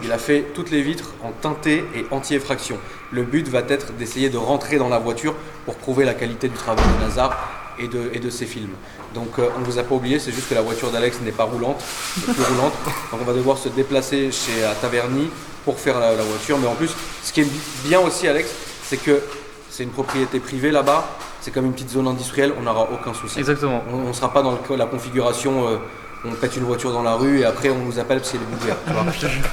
Speaker 1: Il a fait toutes les vitres en teinté et anti-effraction. Le but va être d'essayer de rentrer dans la voiture pour prouver la qualité du travail de Nazar et de ses films. Donc on ne vous a pas oublié, c'est juste que la voiture d'Alex n'est pas roulante, n'est plus roulante. Donc on va devoir se déplacer chez Taverny pour faire la voiture. Mais en plus, ce qui est bien aussi Alex, c'est que c'est une propriété privée là-bas, c'est comme une petite zone industrielle, on n'aura aucun souci.
Speaker 4: Exactement.
Speaker 1: On ne sera pas dans la configuration, on pète une voiture dans la rue et après on nous appelle parce qu'il y a des bouteilles. Tu vois.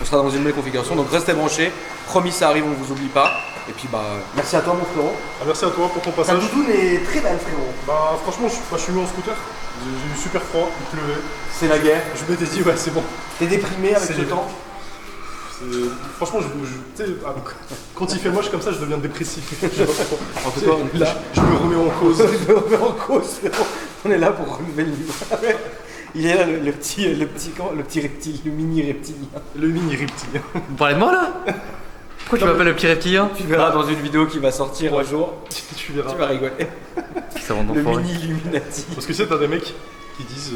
Speaker 1: On sera dans une belle configuration, donc restez branchés, promis ça arrive, on ne vous oublie pas. Et puis bah merci à toi mon frérot.
Speaker 5: Ah, merci à toi pour ton
Speaker 1: Ta
Speaker 5: passage.
Speaker 1: doudoune est très belle frérot.
Speaker 5: Bah, franchement, je suis venu en scooter. J'ai eu super froid, il pleuvait.
Speaker 1: C'est la guerre.
Speaker 5: Je m'étais dit, ouais, c'est bon.
Speaker 1: T'es déprimé avec
Speaker 5: C'est
Speaker 1: ce
Speaker 5: les-
Speaker 1: temps.
Speaker 5: Franchement, tu sais, quand il fait moche comme ça, je deviens dépressif. Je sais pas pourquoi.
Speaker 1: En tout cas, on est là.
Speaker 5: Je me remets en cause.
Speaker 1: On est en cause, frérot. On est là pour relever le niveau. Il est là le petit reptile, le mini reptilien.
Speaker 5: Le mini reptilien.
Speaker 4: Vous parlez de moi là? Pourquoi tu m'appelles le petit reptilien?
Speaker 1: Tu verras dans une vidéo qui va sortir un jour.
Speaker 5: Tu verras.
Speaker 1: Tu vas rigoler.
Speaker 4: Ça va
Speaker 1: Le
Speaker 4: d'enfoiré.
Speaker 1: mini Illuminati.
Speaker 5: Parce que tu sais, t'as des mecs qui disent,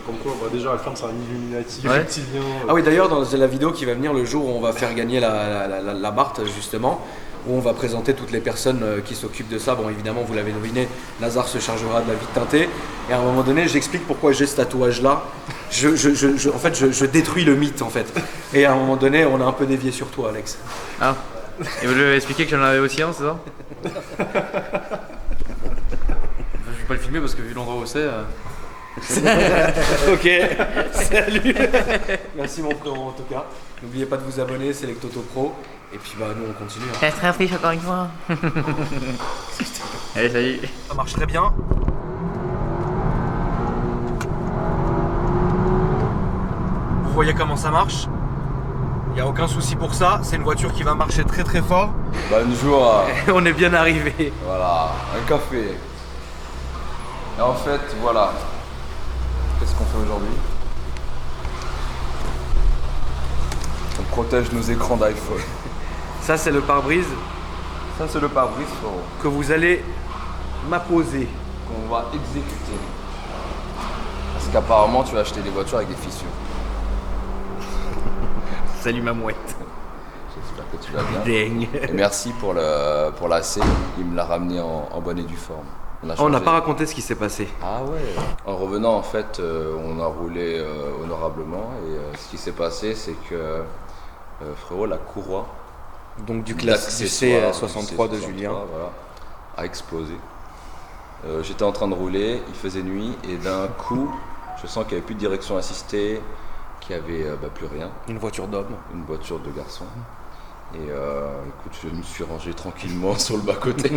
Speaker 5: comme quoi, bah, déjà, Alpham, c'est un Illuminati
Speaker 4: Ouais.
Speaker 5: reptilien.
Speaker 1: Ah oui, d'ailleurs, dans la vidéo qui va venir le jour où on va faire gagner la Barthes, justement, où on va présenter toutes les personnes qui s'occupent de ça. Bon, évidemment, vous l'avez deviné, Nazar se chargera de la vitre teintée. Et à un moment donné, j'explique pourquoi j'ai ce tatouage-là. En fait, je détruis le mythe, en fait. Et à un moment donné, on a un peu dévié sur toi, Alex.
Speaker 4: Ah. Et vous lui avez expliqué que j'en avais aussi un, c'est ça? Je vais pas le filmer parce que vu l'endroit où c'est.
Speaker 1: Ok, salut. Merci mon frérot en tout cas. N'oubliez pas de vous abonner, Select Auto Pro. Et puis bah nous on continue. hein.
Speaker 4: C'est très riche encore une fois. Allez, salut.
Speaker 1: Ça marche très bien. Vous voyez comment ça marche? Il n'y a aucun souci pour ça. C'est une voiture qui va marcher très très fort.
Speaker 6: Bonjour.
Speaker 1: Et on est bien arrivé.
Speaker 6: Voilà, un café. Et en fait, voilà. Qu'est-ce qu'on fait aujourd'hui? On protège nos écrans d'iPhone.
Speaker 1: Ça c'est le pare-brise
Speaker 6: Ça, c'est le pare-brise, frérot,
Speaker 1: que vous allez m'apposer.
Speaker 6: qu'on va exécuter. Parce qu'apparemment, tu vas acheter des voitures avec des fissures.
Speaker 4: Salut ma mouette.
Speaker 6: J'espère que tu vas bien.
Speaker 4: Ding.
Speaker 6: Et merci pour l'AC, il me l'a ramené en bonne et due forme.
Speaker 1: On n'a
Speaker 6: changé.
Speaker 1: pas raconté ce qui s'est passé.
Speaker 6: Ah ouais. En revenant, en fait, on a roulé honorablement et ce qui s'est passé, c'est que frérot, la courroie
Speaker 1: Donc du classe du C63 de Julien
Speaker 6: voilà, a explosé. J'étais en train de rouler, il faisait nuit et d'un coup, je sens qu'il n'y avait plus de direction assistée, qu'il n'y avait plus rien.
Speaker 1: Une voiture d'homme.
Speaker 6: Une voiture de garçon. Et écoute, je me suis rangé tranquillement sur le bas-côté.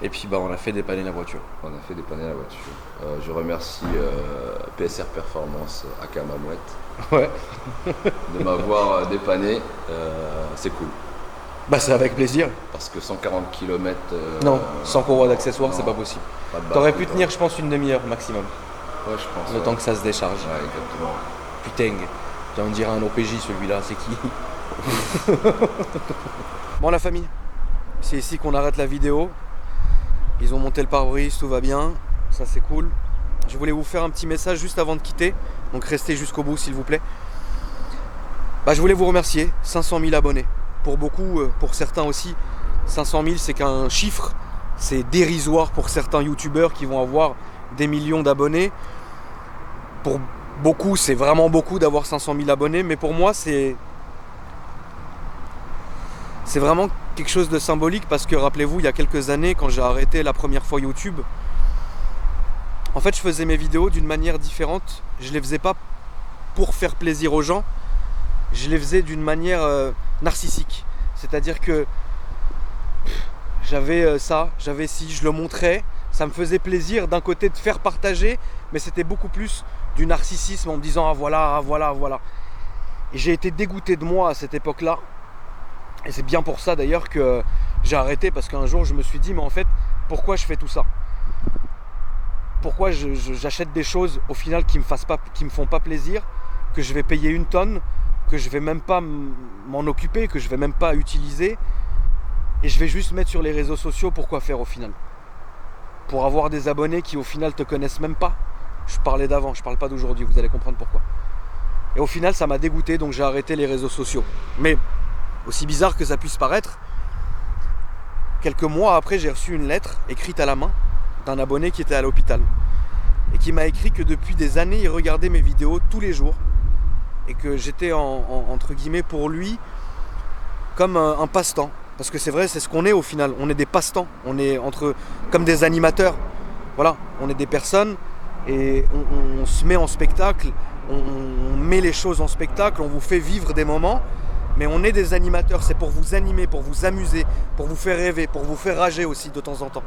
Speaker 1: Et puis on a fait dépanner la voiture.
Speaker 6: On a fait dépanner la voiture. Je remercie PSR Performance aka Mamouette
Speaker 1: Ouais.
Speaker 6: de m'avoir dépanné. C'est cool.
Speaker 1: Bah c'est avec plaisir.
Speaker 6: Parce que 140 km.
Speaker 1: Non, sans courroie d'accessoires, c'est pas possible. T'aurais pu tenir, je pense, une demi-heure maximum.
Speaker 6: Ouais, je pense.
Speaker 1: Le temps que ça se décharge.
Speaker 6: Ouais, exactement.
Speaker 1: Putain, on dirait un OPJ celui-là, c'est qui? Bon la famille, c'est ici qu'on arrête la vidéo. Ils ont monté le pare-brise, tout va bien, ça c'est cool. Je voulais vous faire un petit message juste avant de quitter, donc restez jusqu'au bout s'il vous plaît. Je voulais vous remercier, 500 000 abonnés. Pour beaucoup, pour certains aussi, 500 000 c'est qu'un chiffre, c'est dérisoire pour certains youtubeurs qui vont avoir des millions d'abonnés. Pour beaucoup, c'est vraiment beaucoup d'avoir 500 000 abonnés, mais pour moi c'est vraiment quelque chose de symbolique parce que rappelez-vous, il y a quelques années, quand j'ai arrêté la première fois YouTube, en fait je faisais mes vidéos d'une manière différente. Je les faisais pas pour faire plaisir aux gens, je les faisais d'une manière narcissique. C'est-à-dire que j'avais ça, j'avais ci, je le montrais, ça me faisait plaisir d'un côté de faire partager, mais c'était beaucoup plus du narcissisme en me disant ah voilà. Et j'ai été dégoûté de moi à cette époque-là. Et c'est bien pour ça d'ailleurs que j'ai arrêté, parce qu'un jour je me suis dit mais en fait pourquoi je fais tout ça? Pourquoi j'achète des choses au final qui me font pas plaisir, que je vais payer une tonne, que je vais même pas m'en occuper, que je vais même pas utiliser, et je vais juste mettre sur les réseaux sociaux? Pourquoi faire au final? Pour avoir des abonnés qui au final te connaissent même pas. Je parlais d'avant, je parle pas d'aujourd'hui, vous allez comprendre pourquoi. Et au final ça m'a dégoûté, donc j'ai arrêté les réseaux sociaux. Mais aussi bizarre que ça puisse paraître, quelques mois après, j'ai reçu une lettre écrite à la main d'un abonné qui était à l'hôpital et qui m'a écrit que depuis des années, il regardait mes vidéos tous les jours et que j'étais entre guillemets pour lui comme un passe-temps. Parce que c'est vrai, c'est ce qu'on est au final. On est des passe-temps, on est comme des animateurs. Voilà, on est des personnes et on se met en spectacle, on met les choses en spectacle, on vous fait vivre des moments. Mais on est des animateurs, c'est pour vous animer, pour vous amuser, pour vous faire rêver, pour vous faire rager aussi de temps en temps.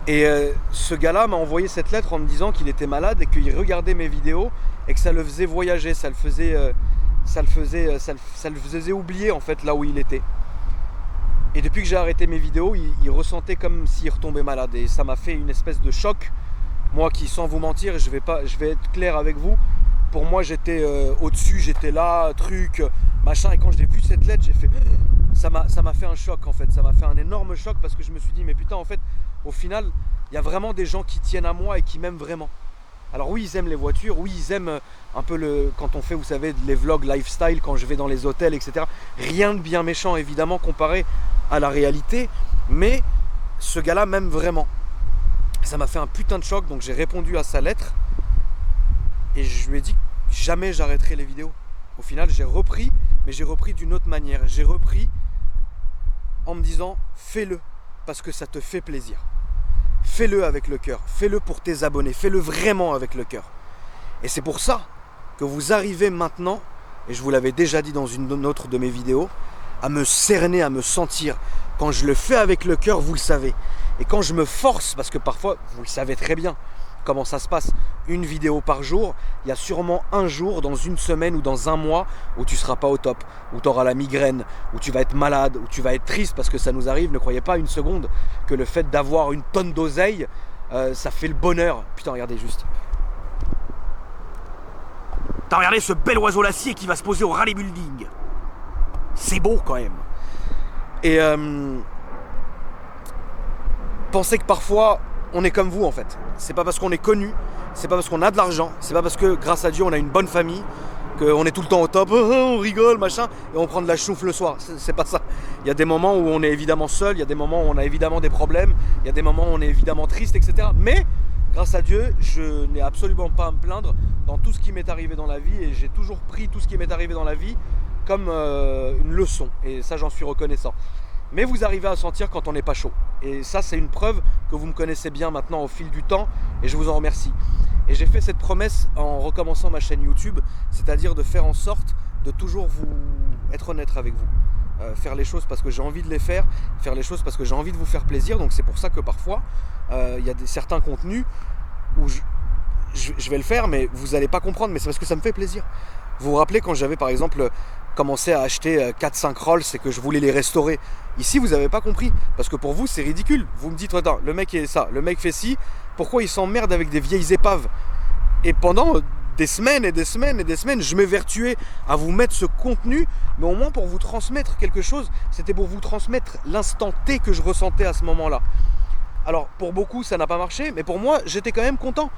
Speaker 1: Et ce gars-là m'a envoyé cette lettre en me disant qu'il était malade et qu'il regardait mes vidéos et que ça le faisait voyager, ça le faisait oublier en fait là où il était. Et depuis que j'ai arrêté mes vidéos, il ressentait comme s'il retombait malade et ça m'a fait une espèce de choc. Moi qui, sans vous mentir, je vais être clair avec vous, pour moi j'étais au-dessus, j'étais là, truc, machin, et quand j'ai vu cette lettre, j'ai fait... Ça m'a fait un choc en fait, ça m'a fait un énorme choc parce que je me suis dit mais putain en fait, au final, il y a vraiment des gens qui tiennent à moi et qui m'aiment vraiment. Alors oui, ils aiment les voitures, oui, ils aiment un peu quand on fait, vous savez, les vlogs lifestyle, quand je vais dans les hôtels, etc. Rien de bien méchant évidemment comparé à la réalité, mais ce gars-là m'aime vraiment. Ça m'a fait un putain de choc, donc j'ai répondu à sa lettre et je lui ai dit que jamais j'arrêterai les vidéos. Au final, j'ai repris, mais j'ai repris d'une autre manière. J'ai repris en me disant fais-le parce que ça te fait plaisir. Fais-le avec le cœur, fais-le pour tes abonnés, fais-le vraiment avec le cœur. Et c'est pour ça que vous arrivez maintenant, et je vous l'avais déjà dit dans une autre de mes vidéos, à me cerner, à me sentir. Quand je le fais avec le cœur, vous le savez. Et quand je me force, parce que parfois, vous le savez très bien, comment ça se passe, une vidéo par jour, il y a sûrement un jour dans une semaine ou dans un mois où tu ne seras pas au top, où tu auras la migraine, où tu vas être malade, où tu vas être triste, parce que ça nous arrive. Ne croyez pas une seconde que le fait d'avoir une tonne d'oseille, ça fait le bonheur. Putain, regardez juste. T'as regardé ce bel oiseau l'acier qui va se poser au rallye building. C'est beau quand même. Et pensez que parfois on est comme vous en fait. C'est pas parce qu'on est connu, c'est pas parce qu'on a de l'argent, c'est pas parce que grâce à Dieu on a une bonne famille, qu'on est tout le temps au top, on rigole, machin, et on prend de la chouffe le soir. C'est pas ça. Il y a des moments où on est évidemment seul, il y a des moments où on a évidemment des problèmes, il y a des moments où on est évidemment triste, etc. Mais, grâce à Dieu, je n'ai absolument pas à me plaindre dans tout ce qui m'est arrivé dans la vie, et j'ai toujours pris tout ce qui m'est arrivé dans la vie comme une leçon, et ça j'en suis reconnaissant. Mais vous arrivez à sentir quand on n'est pas chaud. Et ça, c'est une preuve que vous me connaissez bien maintenant au fil du temps, et je vous en remercie. Et j'ai fait cette promesse en recommençant ma chaîne YouTube, c'est-à-dire de faire en sorte de toujours vous être honnête avec vous. Faire les choses parce que j'ai envie de les faire les choses parce que j'ai envie de vous faire plaisir. Donc c'est pour ça que parfois, il y a certains contenus où je vais le faire, mais vous n'allez pas comprendre, mais c'est parce que ça me fait plaisir. Vous vous rappelez quand j'avais par exemple commencé à acheter 4-5 Rolls et que je voulais les restaurer. Ici, vous n'avez pas compris, parce que pour vous, c'est ridicule. Vous me dites, attends, le mec est ça, le mec fait ci, pourquoi il s'emmerde avec des vieilles épaves? Et pendant des semaines et des semaines et des semaines, je m'évertuais à vous mettre ce contenu, mais au moins pour vous transmettre quelque chose. C'était pour vous transmettre l'instant T que je ressentais à ce moment-là. Alors, pour beaucoup, ça n'a pas marché, mais pour moi, j'étais quand même content.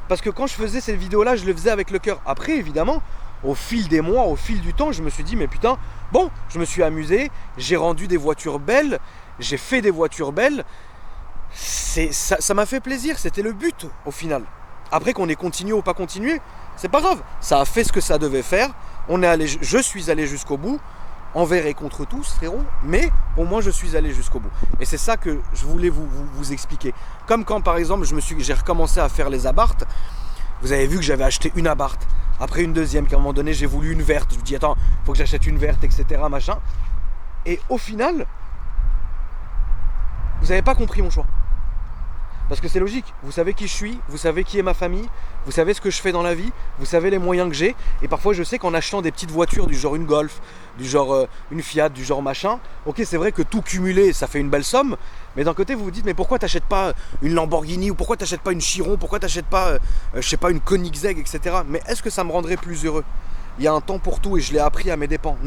Speaker 1: Parce que quand je faisais ces vidéos-là, je le faisais avec le cœur. Après, évidemment, au fil des mois, au fil du temps, je me suis dit, mais putain, bon, je me suis amusé, j'ai rendu des voitures belles, j'ai fait des voitures belles. Ça m'a fait plaisir, c'était le but au final. Après qu'on ait continué ou pas continué, c'est pas grave. Ça a fait ce que ça devait faire. Je suis allé jusqu'au bout, envers et contre tous, frérot, mais au moins je suis allé jusqu'au bout. Et c'est ça que je voulais vous expliquer. Comme quand par exemple j'ai recommencé à faire les abartes, vous avez vu que j'avais acheté une abarte, après une deuxième, qu'à un moment donné j'ai voulu une verte, je me dis attends, faut que j'achète une verte, etc. machin. Et au final, vous n'avez pas compris mon choix. Parce que c'est logique, vous savez qui je suis, vous savez qui est ma famille, vous savez ce que je fais dans la vie, vous savez les moyens que j'ai. Et parfois je sais qu'en achetant des petites voitures du genre une Golf, du genre une Fiat, du genre machin, ok c'est vrai que tout cumulé ça fait une belle somme, mais d'un côté vous vous dites mais pourquoi t'achètes pas une Lamborghini, ou pourquoi t'achètes pas une Chiron, pourquoi t'achètes pas, je sais pas, une Koenigsegg, etc. Mais est-ce que ça me rendrait plus heureux? Il y a un temps pour tout et je l'ai appris à mes dépens.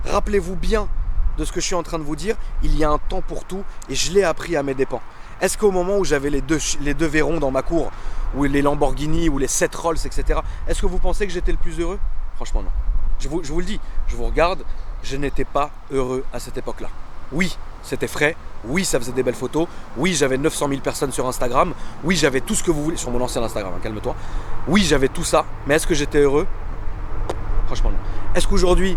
Speaker 1: Rappelez-vous bien de ce que je suis en train de vous dire, il y a un temps pour tout et je l'ai appris à mes dépens. Est-ce qu'au moment où j'avais les deux Veyron dans ma cour, ou les Lamborghini, ou les 7 Rolls, etc., est-ce que vous pensez que j'étais le plus heureux? Franchement non. Je vous le dis, je vous regarde, je n'étais pas heureux à cette époque-là. Oui, c'était frais, oui, ça faisait des belles photos, oui, j'avais 900 000 personnes sur Instagram, oui, j'avais tout ce que vous voulez, sur mon ancien Instagram, hein, calme-toi. Oui, j'avais tout ça, mais est-ce que j'étais heureux? Franchement non. Est-ce qu'aujourd'hui,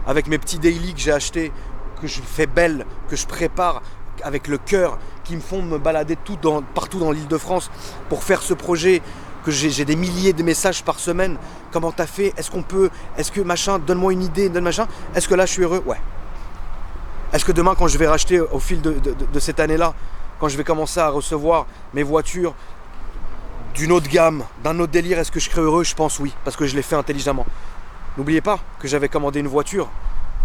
Speaker 1: avec mes petits daily que j'ai achetés, que je fais belle, que je prépare avec le cœur, qui me font me balader partout dans l'Île-de-France pour faire ce projet, que j'ai des milliers de messages par semaine, comment t'as fait, est-ce qu'on peut, est-ce que machin, donne-moi une idée, donne machin, est-ce que là je suis heureux? Ouais. Est-ce que demain quand je vais racheter au fil de cette année-là, quand je vais commencer à recevoir mes voitures d'une autre gamme, d'un autre délire, est-ce que je serai heureux? Je pense oui, parce que je l'ai fait intelligemment. N'oubliez pas que j'avais commandé une voiture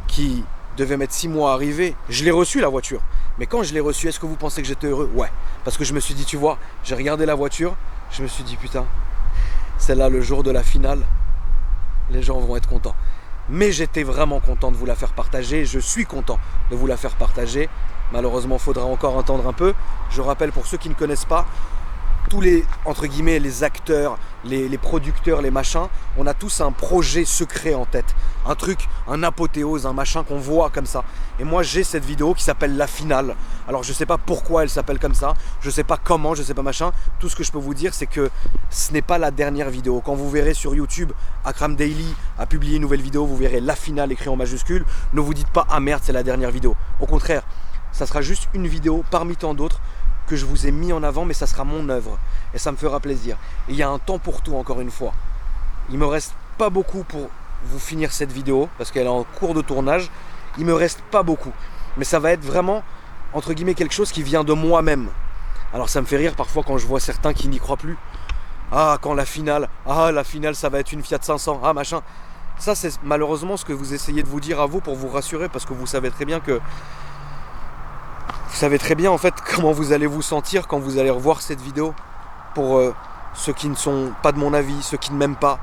Speaker 1: qui devait mettre 6 mois à arriver. Je l'ai reçue la voiture. Mais quand je l'ai reçue, est-ce que vous pensez que j'étais heureux? Ouais. Parce que je me suis dit, tu vois, j'ai regardé la voiture, je me suis dit, putain, celle-là, le jour de la finale, les gens vont être contents. Mais j'étais vraiment content de vous la faire partager. Je suis content de vous la faire partager. Malheureusement, il faudra encore attendre un peu. Je rappelle pour ceux qui ne connaissent pas, tous les, entre guillemets, les acteurs, les producteurs, les machins, on a tous un projet secret en tête. Un truc, un apothéose, un machin qu'on voit comme ça. Et moi, j'ai cette vidéo qui s'appelle La Finale. Alors, je sais pas pourquoi elle s'appelle comme ça. Je sais pas comment, je sais pas machin. Tout ce que je peux vous dire, c'est que ce n'est pas la dernière vidéo. Quand vous verrez sur YouTube, Akram Daily a publié une nouvelle vidéo, vous verrez La Finale écrit en majuscule. Ne vous dites pas, ah merde, c'est la dernière vidéo. Au contraire, ça sera juste une vidéo parmi tant d'autres que je vous ai mis en avant, mais ça sera mon œuvre et ça me fera plaisir. Et il y a un temps pour tout, encore une fois. Il me reste pas beaucoup pour vous finir cette vidéo parce qu'elle est en cours de tournage. Il me reste pas beaucoup, mais ça va être vraiment entre guillemets quelque chose qui vient de moi-même. Alors ça me fait rire parfois quand je vois certains qui n'y croient plus. Ah, quand la finale ça va être une Fiat 500, ah machin. Ça c'est malheureusement ce que vous essayez de vous dire à vous pour vous rassurer, parce que vous savez très bien que vous savez très bien en fait comment vous allez vous sentir quand vous allez revoir cette vidéo. Pour ceux qui ne sont pas de mon avis, ceux qui ne m'aiment pas,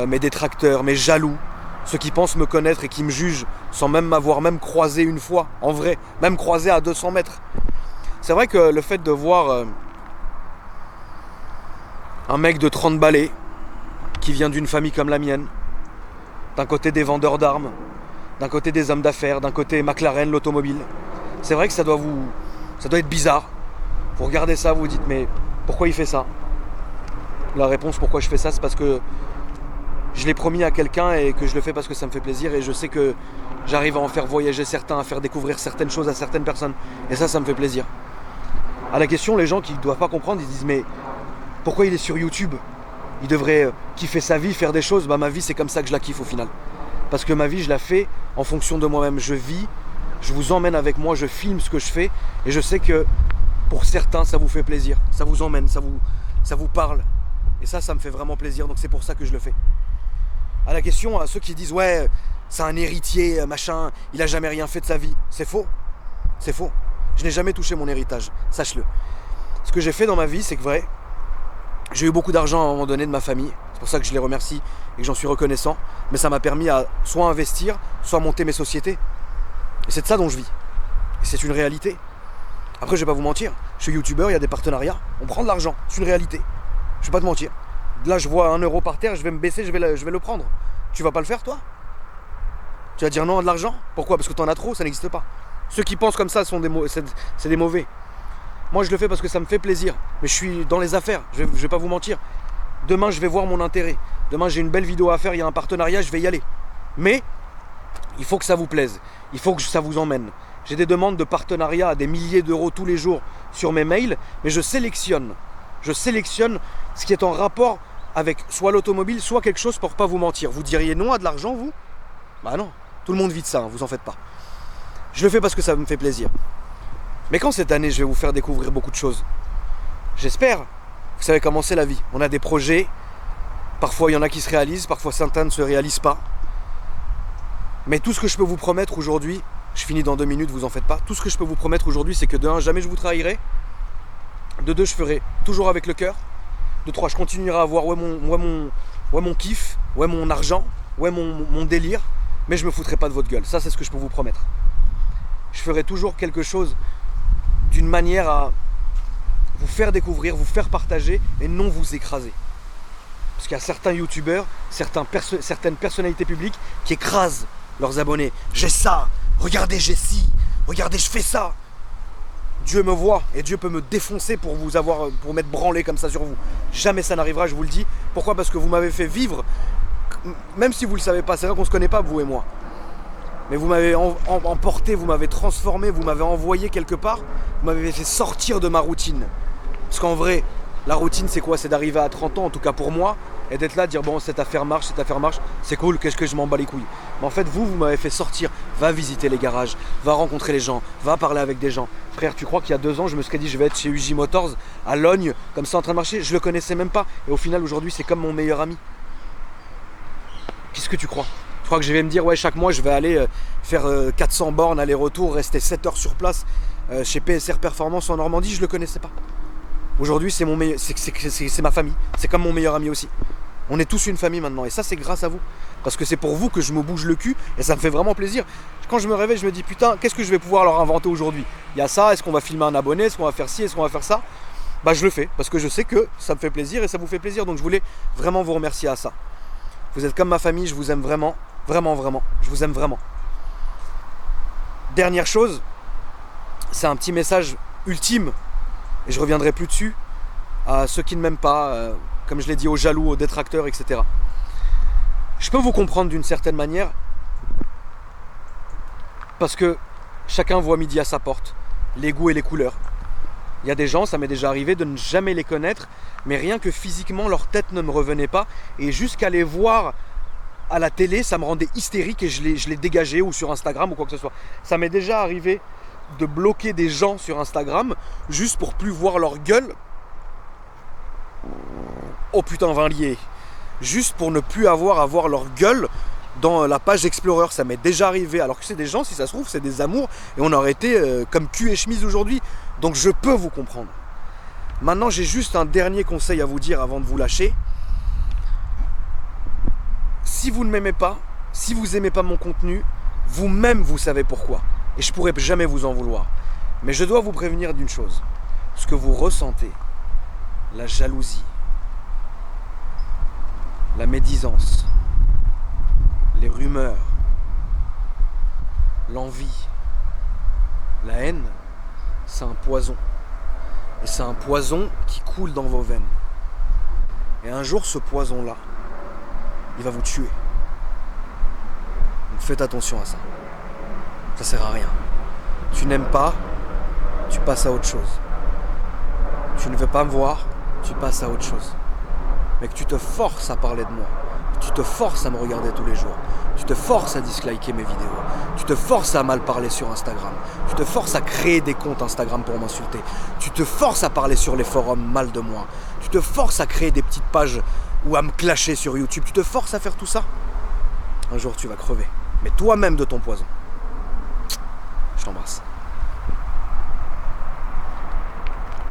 Speaker 1: mes détracteurs, mes jaloux, ceux qui pensent me connaître et qui me jugent sans même m'avoir même croisé une fois, en vrai, même croisé à 200 mètres. C'est vrai que le fait de voir un mec de 30 balais qui vient d'une famille comme la mienne, d'un côté des vendeurs d'armes, d'un côté des hommes d'affaires, d'un côté McLaren, l'automobile. C'est vrai que ça doit être bizarre. Vous regardez ça, vous vous dites mais pourquoi il fait ça? La réponse pourquoi je fais ça, c'est parce que je l'ai promis à quelqu'un et que je le fais parce que ça me fait plaisir et je sais que j'arrive à en faire voyager certains, à faire découvrir certaines choses à certaines personnes. Et ça me fait plaisir. À la question, les gens qui ne doivent pas comprendre, ils disent mais pourquoi il est sur YouTube? Il devrait kiffer sa vie, faire des choses. Bah ma vie c'est comme ça que je la kiffe au final. Parce que ma vie je la fais en fonction de moi-même. Je vis, je vous emmène avec moi, je filme ce que je fais et je sais que pour certains ça vous fait plaisir, ça vous emmène, ça vous parle. Et ça me fait vraiment plaisir, donc c'est pour ça que je le fais. À la question, à ceux qui disent ouais, c'est un héritier, machin, il a jamais rien fait de sa vie. C'est faux. C'est faux. Je n'ai jamais touché mon héritage, sache-le. Ce que j'ai fait dans ma vie, c'est que vrai, j'ai eu beaucoup d'argent à un moment donné de ma famille. C'est pour ça que je les remercie et que j'en suis reconnaissant. Mais ça m'a permis à soit investir, soit monter mes sociétés. Et c'est de ça dont je vis. Et c'est une réalité. Après, je vais pas vous mentir. Je suis youtubeur, il y a des partenariats. On prend de l'argent. C'est une réalité. Je vais pas te mentir. Là, je vois 1 euro par terre, je vais me baisser, je vais le prendre. Tu vas pas le faire, toi? Tu vas dire non à de l'argent? Pourquoi? Parce que t'en as trop, ça n'existe pas. Ceux qui pensent comme ça c'est des mauvais. Moi, je le fais parce que ça me fait plaisir. Mais je suis dans les affaires, je vais pas vous mentir. Demain, je vais voir mon intérêt. Demain, j'ai une belle vidéo à faire, il y a un partenariat, je vais y aller. Mais, il faut que ça vous plaise. Il faut que ça vous emmène. J'ai des demandes de partenariat à des milliers d'euros tous les jours sur mes mails, mais je sélectionne ce qui est en rapport avec soit l'automobile, soit quelque chose pour pas vous mentir. Vous diriez non à de l'argent, vous? Bah non, tout le monde vit de ça, hein, vous en faites pas. Je le fais parce que ça me fait plaisir. Mais quand cette année, je vais vous faire découvrir beaucoup de choses. J'espère. Vous savez comment c'est la vie. On a des projets. Parfois, il y en a qui se réalisent. Parfois, certains ne se réalisent pas. Mais tout ce que je peux vous promettre aujourd'hui, je finis dans 2 minutes, vous en faites pas. Tout ce que je peux vous promettre aujourd'hui, c'est que de 1, jamais je vous trahirai. De 2, je ferai toujours avec le cœur. De 3, je continuerai à avoir mon kiff, mon argent, mon délire. Mais je me foutrai pas de votre gueule. Ça, c'est ce que je peux vous promettre. Je ferai toujours quelque chose d'une manière à vous faire découvrir, vous faire partager et non vous écraser. Parce qu'il y a certains youtubeurs, certaines personnalités publiques qui écrasent leurs abonnés. J'ai ça, regardez j'ai ci, regardez je fais ça. Dieu me voit et Dieu peut me défoncer pour m'être branlé comme ça sur vous. Jamais ça n'arrivera, je vous le dis. Pourquoi? Parce que vous m'avez fait vivre, même si vous ne le savez pas, c'est vrai qu'on ne se connaît pas vous et moi. Mais vous m'avez emporté, vous m'avez transformé, vous m'avez envoyé quelque part, vous m'avez fait sortir de ma routine. Parce qu'en vrai, la routine c'est quoi? C'est d'arriver à 30 ans, en tout cas pour moi, et d'être là, de dire bon cette affaire marche, c'est cool, qu'est-ce que je m'en bats les couilles. Mais en fait vous m'avez fait sortir, va visiter les garages, va rencontrer les gens, va parler avec des gens. Frère, tu crois qu'il y a 2 ans je me serais dit je vais être chez UJ Motors à Logne, comme ça en train de marcher, je le connaissais même pas. Et au final aujourd'hui c'est comme mon meilleur ami. Qu'est-ce que tu crois? Je crois que je vais me dire ouais chaque mois je vais aller faire 400 bornes aller-retour, rester 7 heures sur place chez PSR Performance en Normandie, je le connaissais pas. Aujourd'hui c'est ma famille, c'est comme mon meilleur ami aussi. On est tous une famille maintenant et ça c'est grâce à vous. Parce que c'est pour vous que je me bouge le cul et ça me fait vraiment plaisir. Quand je me réveille je me dis putain qu'est-ce que je vais pouvoir leur inventer aujourd'hui? Il y a ça, est-ce qu'on va filmer un abonné, est-ce qu'on va faire ci, est-ce qu'on va faire ça? Bah je le fais parce que je sais que ça me fait plaisir et ça vous fait plaisir, donc je voulais vraiment vous remercier à ça. Vous êtes comme ma famille, je vous aime vraiment, vraiment, vraiment, je vous aime vraiment. Dernière chose, c'est un petit message ultime, et je reviendrai plus dessus, à ceux qui ne m'aiment pas, comme je l'ai dit, aux jaloux, aux détracteurs, etc. Je peux vous comprendre d'une certaine manière, parce que chacun voit midi à sa porte, les goûts et les couleurs. Il y a des gens, ça m'est déjà arrivé de ne jamais les connaître, mais rien que physiquement, leur tête ne me revenait pas, et jusqu'à les voir à la télé, ça me rendait hystérique et je les dégageais ou sur Instagram ou quoi que ce soit. Ça m'est déjà arrivé de bloquer des gens sur Instagram juste pour plus voir leur gueule. Oh putain, 20 liés. Juste pour ne plus avoir à voir leur gueule dans la page Explorer. Ça m'est déjà arrivé. Alors que c'est des gens, si ça se trouve, c'est des amours et on aurait été comme cul et chemise aujourd'hui. Donc je peux vous comprendre. Maintenant, j'ai juste un dernier conseil à vous dire avant de vous lâcher. Si vous ne m'aimez pas, si vous n'aimez pas mon contenu, vous-même vous savez pourquoi. Et je ne pourrai jamais vous en vouloir. Mais je dois vous prévenir d'une chose. Ce que vous ressentez, la jalousie, la médisance, les rumeurs, l'envie, la haine, c'est un poison. Et c'est un poison qui coule dans vos veines. Et un jour, ce poison-là, il va vous tuer. Donc faites attention à ça. Ça sert à rien. Tu n'aimes pas, tu passes à autre chose. Tu ne veux pas me voir, tu passes à autre chose. Mais que tu te forces à parler de moi, que tu te forces à me regarder tous les jours, tu te forces à disliker mes vidéos, tu te forces à mal parler sur Instagram, tu te forces à créer des comptes Instagram pour m'insulter, tu te forces à parler sur les forums mal de moi, tu te forces à créer des petites pages ou à me clasher sur YouTube, tu te forces à faire tout ça. Un jour tu vas crever, mais toi-même de ton poison. Je t'embrasse.